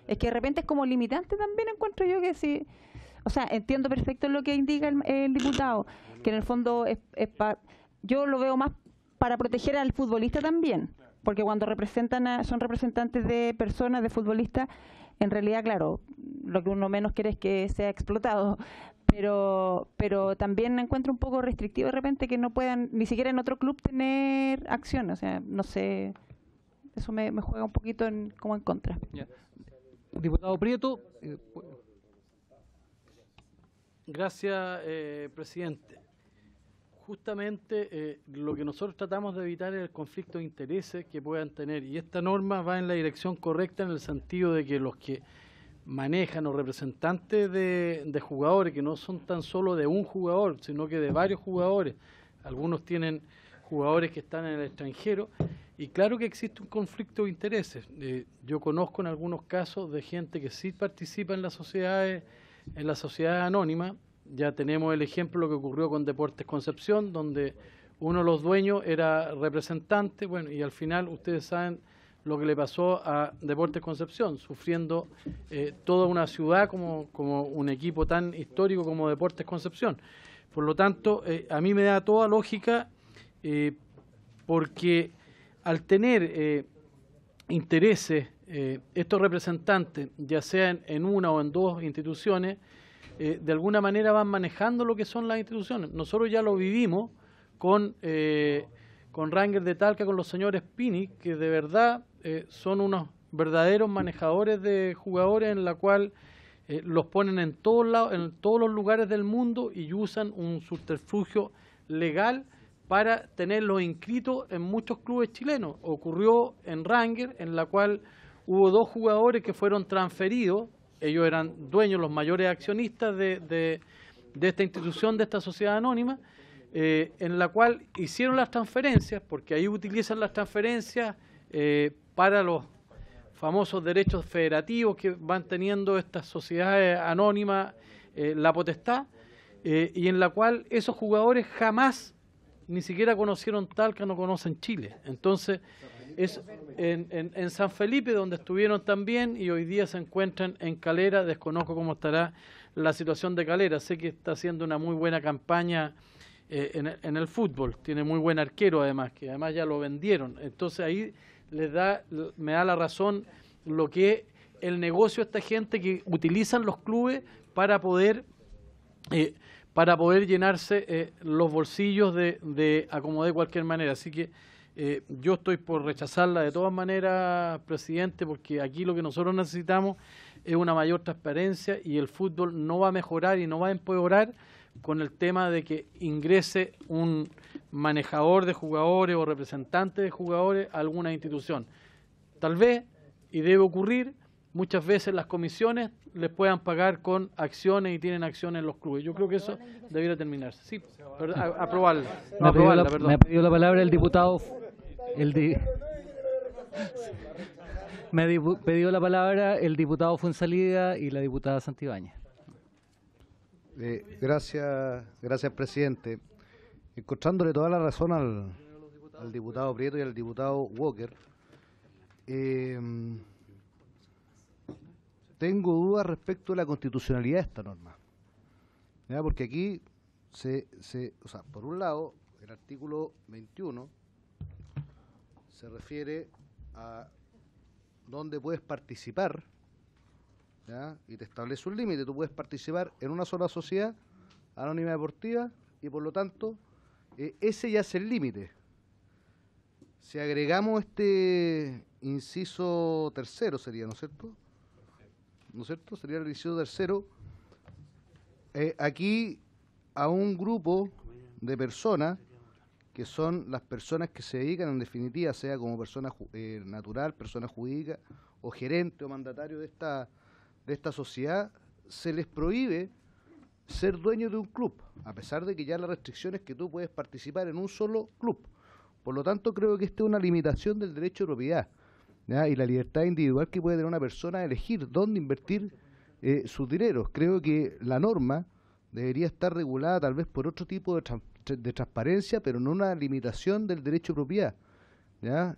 Es que de repente es como limitante también, encuentro yo que sí. O sea, entiendo perfecto lo que indica el diputado, que en el fondo yo lo veo más para proteger al futbolista también, porque cuando son representantes de personas, de futbolistas, en realidad, claro, lo que uno menos quiere es que sea explotado, pero también encuentro un poco restrictivo de repente que no puedan ni siquiera en otro club tener acción. O sea, no sé, eso me juega un poquito como en contra. Ya. Diputado Prieto. Gracias, presidente. Justamente lo que nosotros tratamos de evitar es el conflicto de intereses que puedan tener, y esta norma va en la dirección correcta en el sentido de que los que manejan o representantes de jugadores, que no son tan solo de un jugador, sino que de varios jugadores, algunos tienen jugadores que están en el extranjero, y claro que existe un conflicto de intereses. Yo conozco en algunos casos de gente que sí participa en las sociedades anónimas. Ya tenemos el ejemplo que ocurrió con Deportes Concepción, donde uno de los dueños era representante, bueno, y al final ustedes saben lo que le pasó a Deportes Concepción, sufriendo toda una ciudad como un equipo tan histórico como Deportes Concepción. Por lo tanto, a mí me da toda lógica, porque al tener intereses, estos representantes, ya sean en una o en dos instituciones, de alguna manera van manejando lo que son las instituciones. Nosotros ya lo vivimos con Rangers de Talca, con los señores Pini, que de verdad son unos verdaderos manejadores de jugadores, en la cual los ponen en todos lados, en todos los lugares del mundo, y usan un subterfugio legal para tenerlos inscritos en muchos clubes chilenos. Ocurrió en Rangers, en la cual hubo 2 jugadores que fueron transferidos. Ellos eran dueños, los mayores accionistas de esta institución, de esta sociedad anónima, en la cual hicieron las transferencias, porque ahí utilizan las transferencias para los famosos derechos federativos que van teniendo estas sociedades anónimas, la potestad, y en la cual esos jugadores jamás ni siquiera conocieron Talca, no conocen Chile. Entonces, es en San Felipe, donde estuvieron también, y hoy día se encuentran en Calera. Desconozco cómo estará la situación de Calera. Sé que está haciendo una muy buena campaña en el fútbol. Tiene muy buen arquero, además, que además ya lo vendieron. Entonces ahí me da la razón lo que es el negocio a esta gente que utilizan los clubes para poder llenarse los bolsillos de acomodar de cualquier manera. Así que yo estoy por rechazarla de todas maneras, presidente, porque aquí lo que nosotros necesitamos es una mayor transparencia, y el fútbol no va a mejorar y no va a empeorar con el tema de que ingrese un manejador de jugadores o representante de jugadores a alguna institución. Tal vez, y debe ocurrir, muchas veces las comisiones les puedan pagar con acciones, y tienen acciones en los clubes. Yo creo que eso debiera terminarse. Sí, aprobarla. No, aprobarla, perdón. Me ha pedido la palabra el diputado... Me ha pedido la palabra el diputado Fuenzalida y la diputada Santibáñez. Gracias, presidente. Encontrándole toda la razón al diputado Prieto y al diputado Walker, tengo dudas respecto a la constitucionalidad de esta norma. ¿Ya? Porque aquí, o sea, por un lado, el artículo 21 se refiere a dónde puedes participar, ¿ya? Y te establece un límite. Tú puedes participar en una sola sociedad anónima deportiva, y por lo tanto ese ya es el límite. Si agregamos este inciso tercero, sería, ¿no es cierto? ¿No es cierto? Sería el inciso tercero. Aquí a un grupo de personas que son las personas que se dedican, en definitiva, sea como persona natural, persona jurídica, o gerente o mandatario de esta sociedad, se les prohíbe ser dueño de un club, a pesar de que ya la restricción es que tú puedes participar en un solo club. Por lo tanto, creo que esta es una limitación del derecho de propiedad, ¿ya? Y la libertad individual que puede tener una persona de elegir dónde invertir sus dineros. Creo que la norma debería estar regulada tal vez por otro tipo de transparencia, pero no una limitación del derecho de propiedad, ¿ya?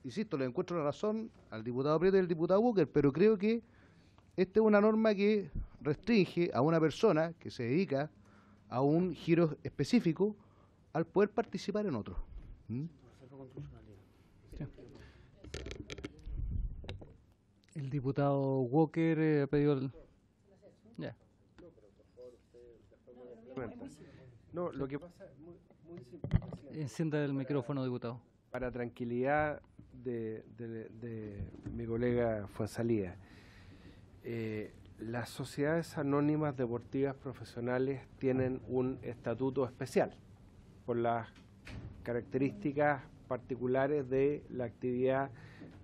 Insisto, le encuentro la razón al diputado Prieto y al diputado Walker, pero creo que esta es una norma que restringe a una persona que se dedica a un giro específico al poder participar en otro. ¿Mm? El diputado Walker ha pedido el... Ya. No, lo que pasa es muy simple. Encienda el micrófono, diputado. Para tranquilidad de mi colega Fuenzalía, las sociedades anónimas deportivas profesionales tienen un estatuto especial por las características particulares de la actividad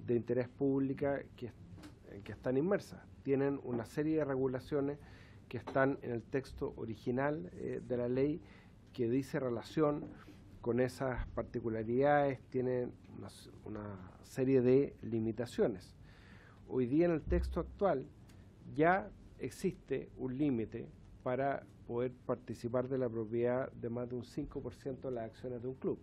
de interés pública en que están inmersas. Tienen una serie de regulaciones que están en el texto original de la ley, que dice relación con esas particularidades, tienen una serie de limitaciones. Hoy día en el texto actual ya existe un límite para poder participar de la propiedad de más de un 5% de las acciones de un club,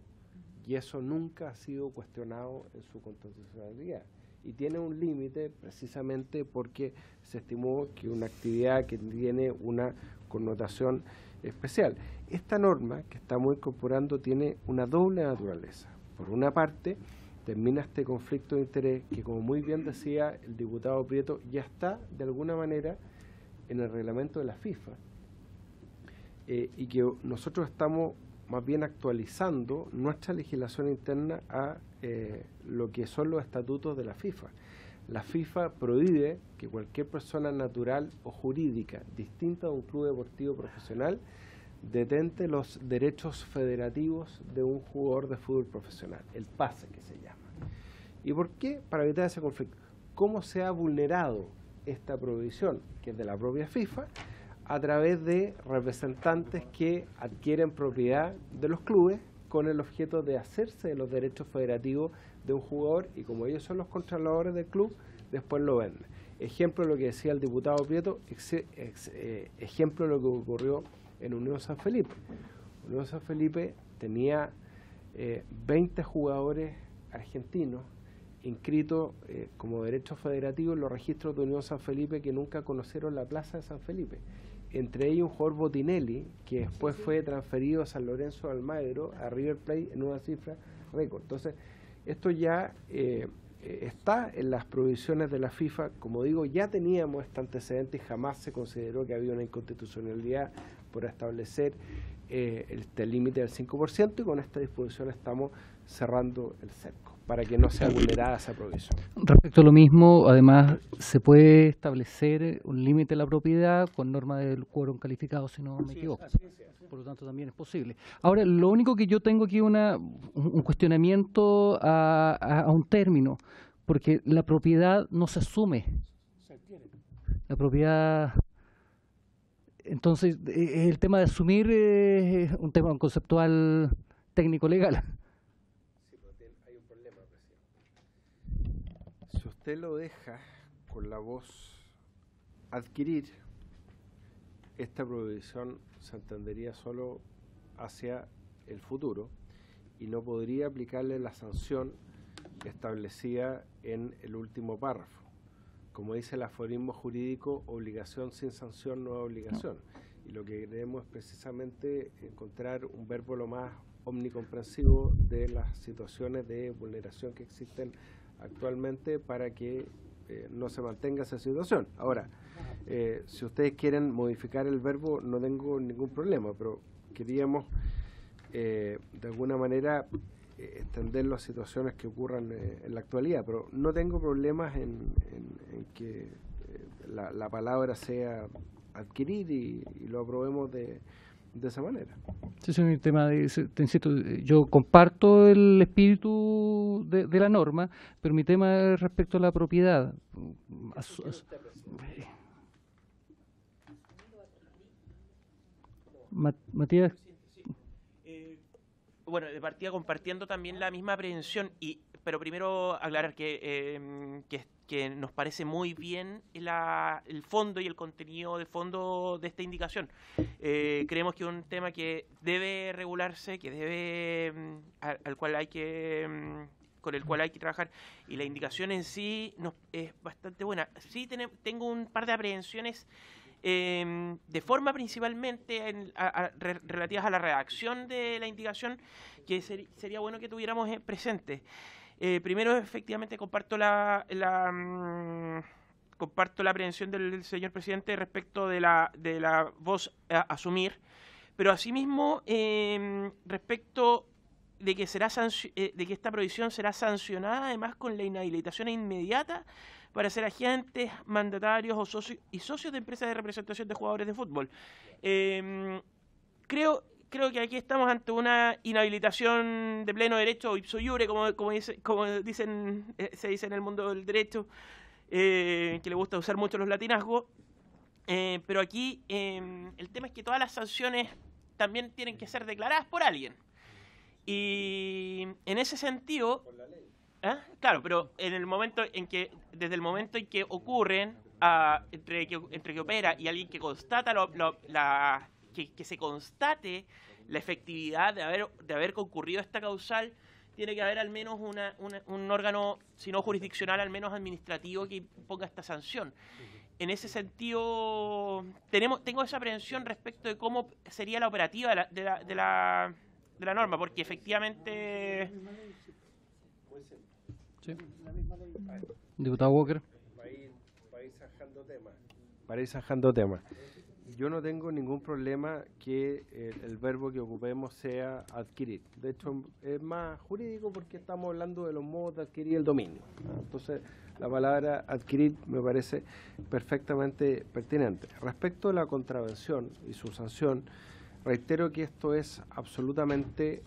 y eso nunca ha sido cuestionado en su constitucionalidad, y tiene un límite precisamente porque se estimó que una actividad que tiene una connotación especial. Esta norma que estamos incorporando tiene una doble naturaleza. Por una parte, termina este conflicto de interés que, como muy bien decía el diputado Prieto, ya está de alguna manera en el reglamento de la FIFA, y que nosotros estamos más bien actualizando nuestra legislación interna a lo que son los estatutos de la FIFA. La FIFA prohíbe que cualquier persona natural o jurídica distinta a un club deportivo profesional detente los derechos federativos de un jugador de fútbol profesional, el pase que se llama. ¿Y por qué? Para evitar ese conflicto. ¿Cómo se ha vulnerado esta prohibición, que es de la propia FIFA, a través de representantes que adquieren propiedad de los clubes con el objeto de hacerse de los derechos federativos de un jugador, y como ellos son los controladores del club, después lo venden? Ejemplo de lo que decía el diputado Prieto, ejemplo de lo que ocurrió en Unión San Felipe. Unión San Felipe tenía 20 jugadores argentinos inscritos como derechos federativos en los registros de Unión San Felipe, que nunca conocieron la plaza de San Felipe. Entre ellos un jugador Botinelli, que después fue transferido a San Lorenzo de Almagro, a River Plate, en una cifra récord. Entonces, esto ya está en las provisiones de la FIFA. Como digo, ya teníamos este antecedente y jamás se consideró que había una inconstitucionalidad por establecer este límite del 5%, y con esta disposición estamos cerrando el cerco para que no sea vulnerada esa provisión. Respecto a lo mismo, además, se puede establecer un límite a la propiedad con norma del quórum calificado, si no me equivoco. Por lo tanto, también es posible. Ahora, lo único que yo tengo aquí un cuestionamiento a un término, porque la propiedad no se asume. La propiedad... Entonces, el tema de asumir es un tema conceptual técnico-legal. Si usted lo deja con la voz adquirir, esta prohibición se entendería solo hacia el futuro y no podría aplicarle la sanción establecida en el último párrafo. Como dice el aforismo jurídico, obligación sin sanción no es obligación. Y lo que queremos es precisamente encontrar un verbo lo más omnicomprensivo de las situaciones de vulneración que existen actualmente para que no se mantenga esa situación. Ahora, si ustedes quieren modificar el verbo, no tengo ningún problema, pero queríamos de alguna manera extenderlo a situaciones que ocurran en la actualidad, pero no tengo problemas en que la palabra sea adquirir y lo aprobemos de esa manera. Sí, es un tema te insisto, yo comparto el espíritu de la norma, pero mi tema es respecto a la propiedad. Matías. bueno, de partida compartiendo también la misma aprehensión, pero primero aclarar que nos parece muy bien el fondo y el contenido de fondo de esta indicación. Creemos que es un tema que debe regularse, que debe con el cual hay que trabajar, y la indicación en sí es bastante buena. Sí tengo un par de aprehensiones de forma principalmente relativas a la redacción de la indicación, que sería bueno que tuviéramos presentes. Primero, efectivamente, comparto la aprehensión del señor presidente respecto de la voz a asumir, pero asimismo respecto de que esta prohibición será sancionada además con la inhabilitación inmediata para ser agentes, mandatarios o socios de empresas de representación de jugadores de fútbol. Creo que aquí estamos ante una inhabilitación de pleno derecho, o ipso iure, se dice en el mundo del derecho, que le gusta usar mucho los latinazgos. Pero aquí el tema es que todas las sanciones también tienen que ser declaradas por alguien. Y en ese sentido, claro, pero desde el momento en que ocurren, entre que opera y alguien que constata que se constate la efectividad de haber concurrido esta causal, tiene que haber al menos un órgano, si no jurisdiccional, al menos administrativo, que ponga esta sanción. En ese sentido, tengo esa aprehensión respecto de cómo sería la operativa de la norma, porque efectivamente... Sí. Diputado Walker. Para ir zanjando temas. Yo no tengo ningún problema que el verbo que ocupemos sea adquirir. De hecho, es más jurídico porque estamos hablando de los modos de adquirir el dominio. Entonces, la palabra adquirir me parece perfectamente pertinente. Respecto a la contravención y su sanción, reitero que esto es absolutamente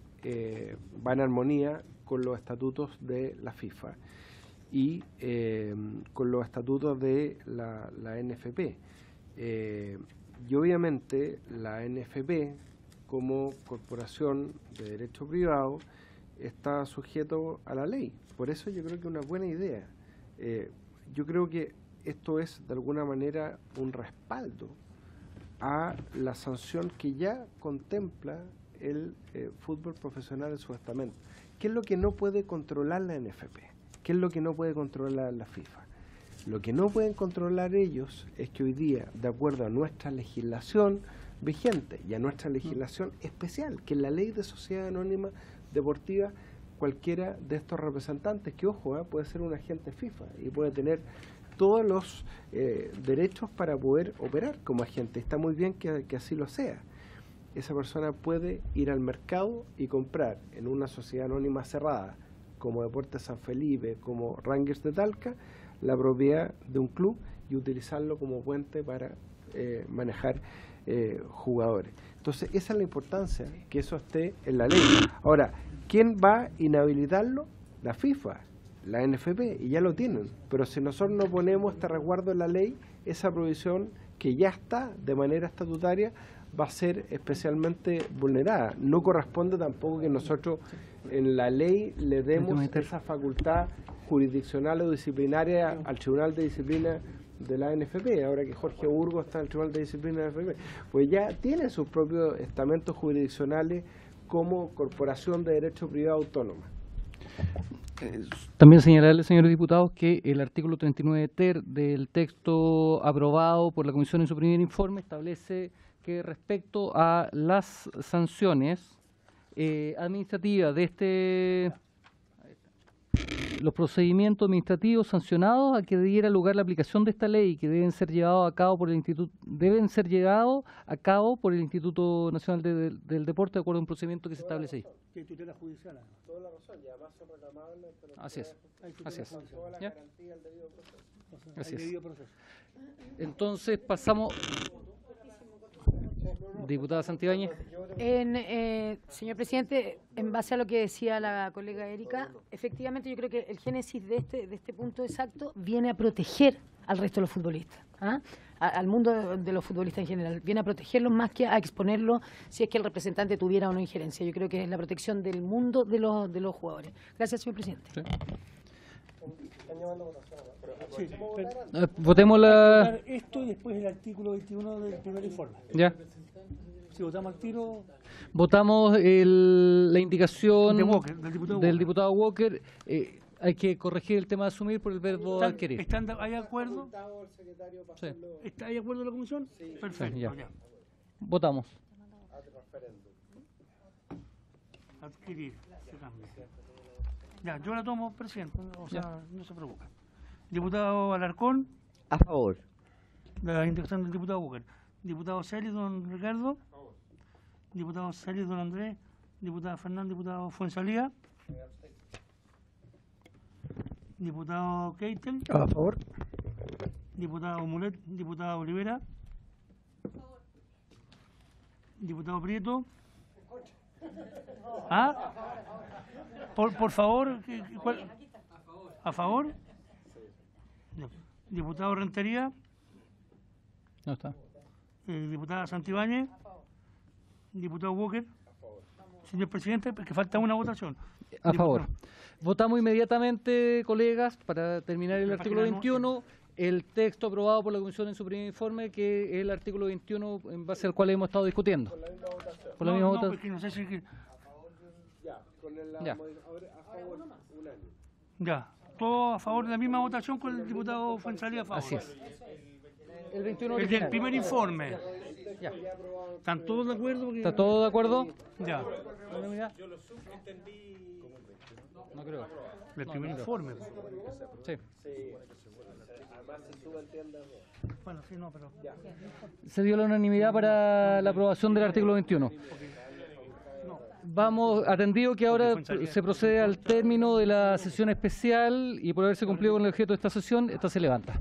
va en armonía con los estatutos de la FIFA y con los estatutos de la NFP. Y obviamente la NFP, como corporación de derecho privado, está sujeto a la ley. Por eso yo creo que es una buena idea. Yo creo que esto es de alguna manera un respaldo a la sanción que ya contempla el fútbol profesional en su estamento. ¿Qué es lo que no puede controlar la NFP? ¿Qué es lo que no puede controlar la FIFA? Lo que no pueden controlar ellos es que hoy día, de acuerdo a nuestra legislación vigente y a nuestra legislación especial, que es la Ley de Sociedad Anónima Deportiva, cualquiera de estos representantes, que ojo, puede ser un agente FIFA y puede tener todos los derechos para poder operar como agente. Está muy bien que así lo sea. Esa persona puede ir al mercado y comprar en una sociedad anónima cerrada, como Deportes San Felipe, como Rangers de Talca, la propiedad de un club y utilizarlo como puente para manejar jugadores. Entonces, esa es la importancia, que eso esté en la ley. Ahora, ¿quién va a inhabilitarlo? La FIFA, la NFP, y ya lo tienen. Pero si nosotros no ponemos este resguardo en la ley, esa provisión que ya está de manera estatutaria va a ser especialmente vulnerada. No corresponde tampoco que nosotros en la ley le demos esa facultad jurisdiccional o disciplinaria al Tribunal de Disciplina de la NFP, ahora que Jorge Burgos está en el Tribunal de Disciplina de la NFP, pues ya tiene sus propios estamentos jurisdiccionales como corporación de derecho privado autónoma. También señalarle, señores diputados, que el artículo 39 ter del texto aprobado por la Comisión en su primer informe establece que respecto a las sanciones administrativas de los procedimientos administrativos sancionados a que diera lugar la aplicación de esta ley, que deben ser llevados a cabo por el Instituto Nacional del Deporte de acuerdo a un procedimiento que se establece ahí. Que tutela judicial. Toda la razón, y además son reclamables. Así es. Así es. ¿Ya? Así es. Debido proceso. Entonces pasamos. Diputada Santibáñez. Señor presidente, en base a lo que decía la colega Erika, efectivamente yo creo que el génesis de este punto exacto viene a proteger al resto de los futbolistas, ¿ah? Al mundo de los futbolistas en general, viene a protegerlos más que a exponerlos si es que el representante tuviera o no injerencia. Yo creo que es la protección del mundo de los jugadores. Gracias, señor presidente. Sí. Votemos esto y después el artículo 21 del primer informe. Ya. Si votamos al tiro. Votamos la indicación del diputado Walker. Hay que corregir el tema de asumir por el verbo adquirir. ¿Hay acuerdo? Sí. ¿Hay acuerdo de la comisión? Sí. Perfecto. Sí, ya. Votamos. Adquirir. Se cambia. Ya, yo la tomo, presidente. O sea, no se preocupe. Diputado Alarcón. A favor. La indicación del diputado Walker. Diputado Celis, don Ricardo. Diputado Celis, don Andrés. Diputada Fernández, diputado Fuenzalía. Diputado Keitel. A favor. Diputado Mulet. Diputado Olivera. Diputado Prieto. ¿Ah? Por favor. ¿A favor? No. Diputado Rentería. No está. Diputada Santibáñez. Diputado Walker. Señor presidente, que falta una votación. A favor. Votamos inmediatamente, colegas, para terminar el artículo 21, el texto aprobado por la Comisión en su primer informe, que es el artículo 21 en base al cual hemos estado discutiendo. Por la misma votación. Porque no sé si... Ya. Ya. Todo a favor de la misma votación con el diputado Fuenzalía a favor. Así es. El 21 el del primer informe. Ya. ¿Están todos de acuerdo? Porque... ¿Está todo de acuerdo? Ya. Yo lo subentendí. No creo. El primer informe. Sí. Además se subentiende. Bueno, sí, no, pero... Se dio la unanimidad para la aprobación del artículo 21. Vamos, atendido que ahora se procede al término de la sesión especial y por haberse cumplido con el objeto de esta sesión, esta se levanta.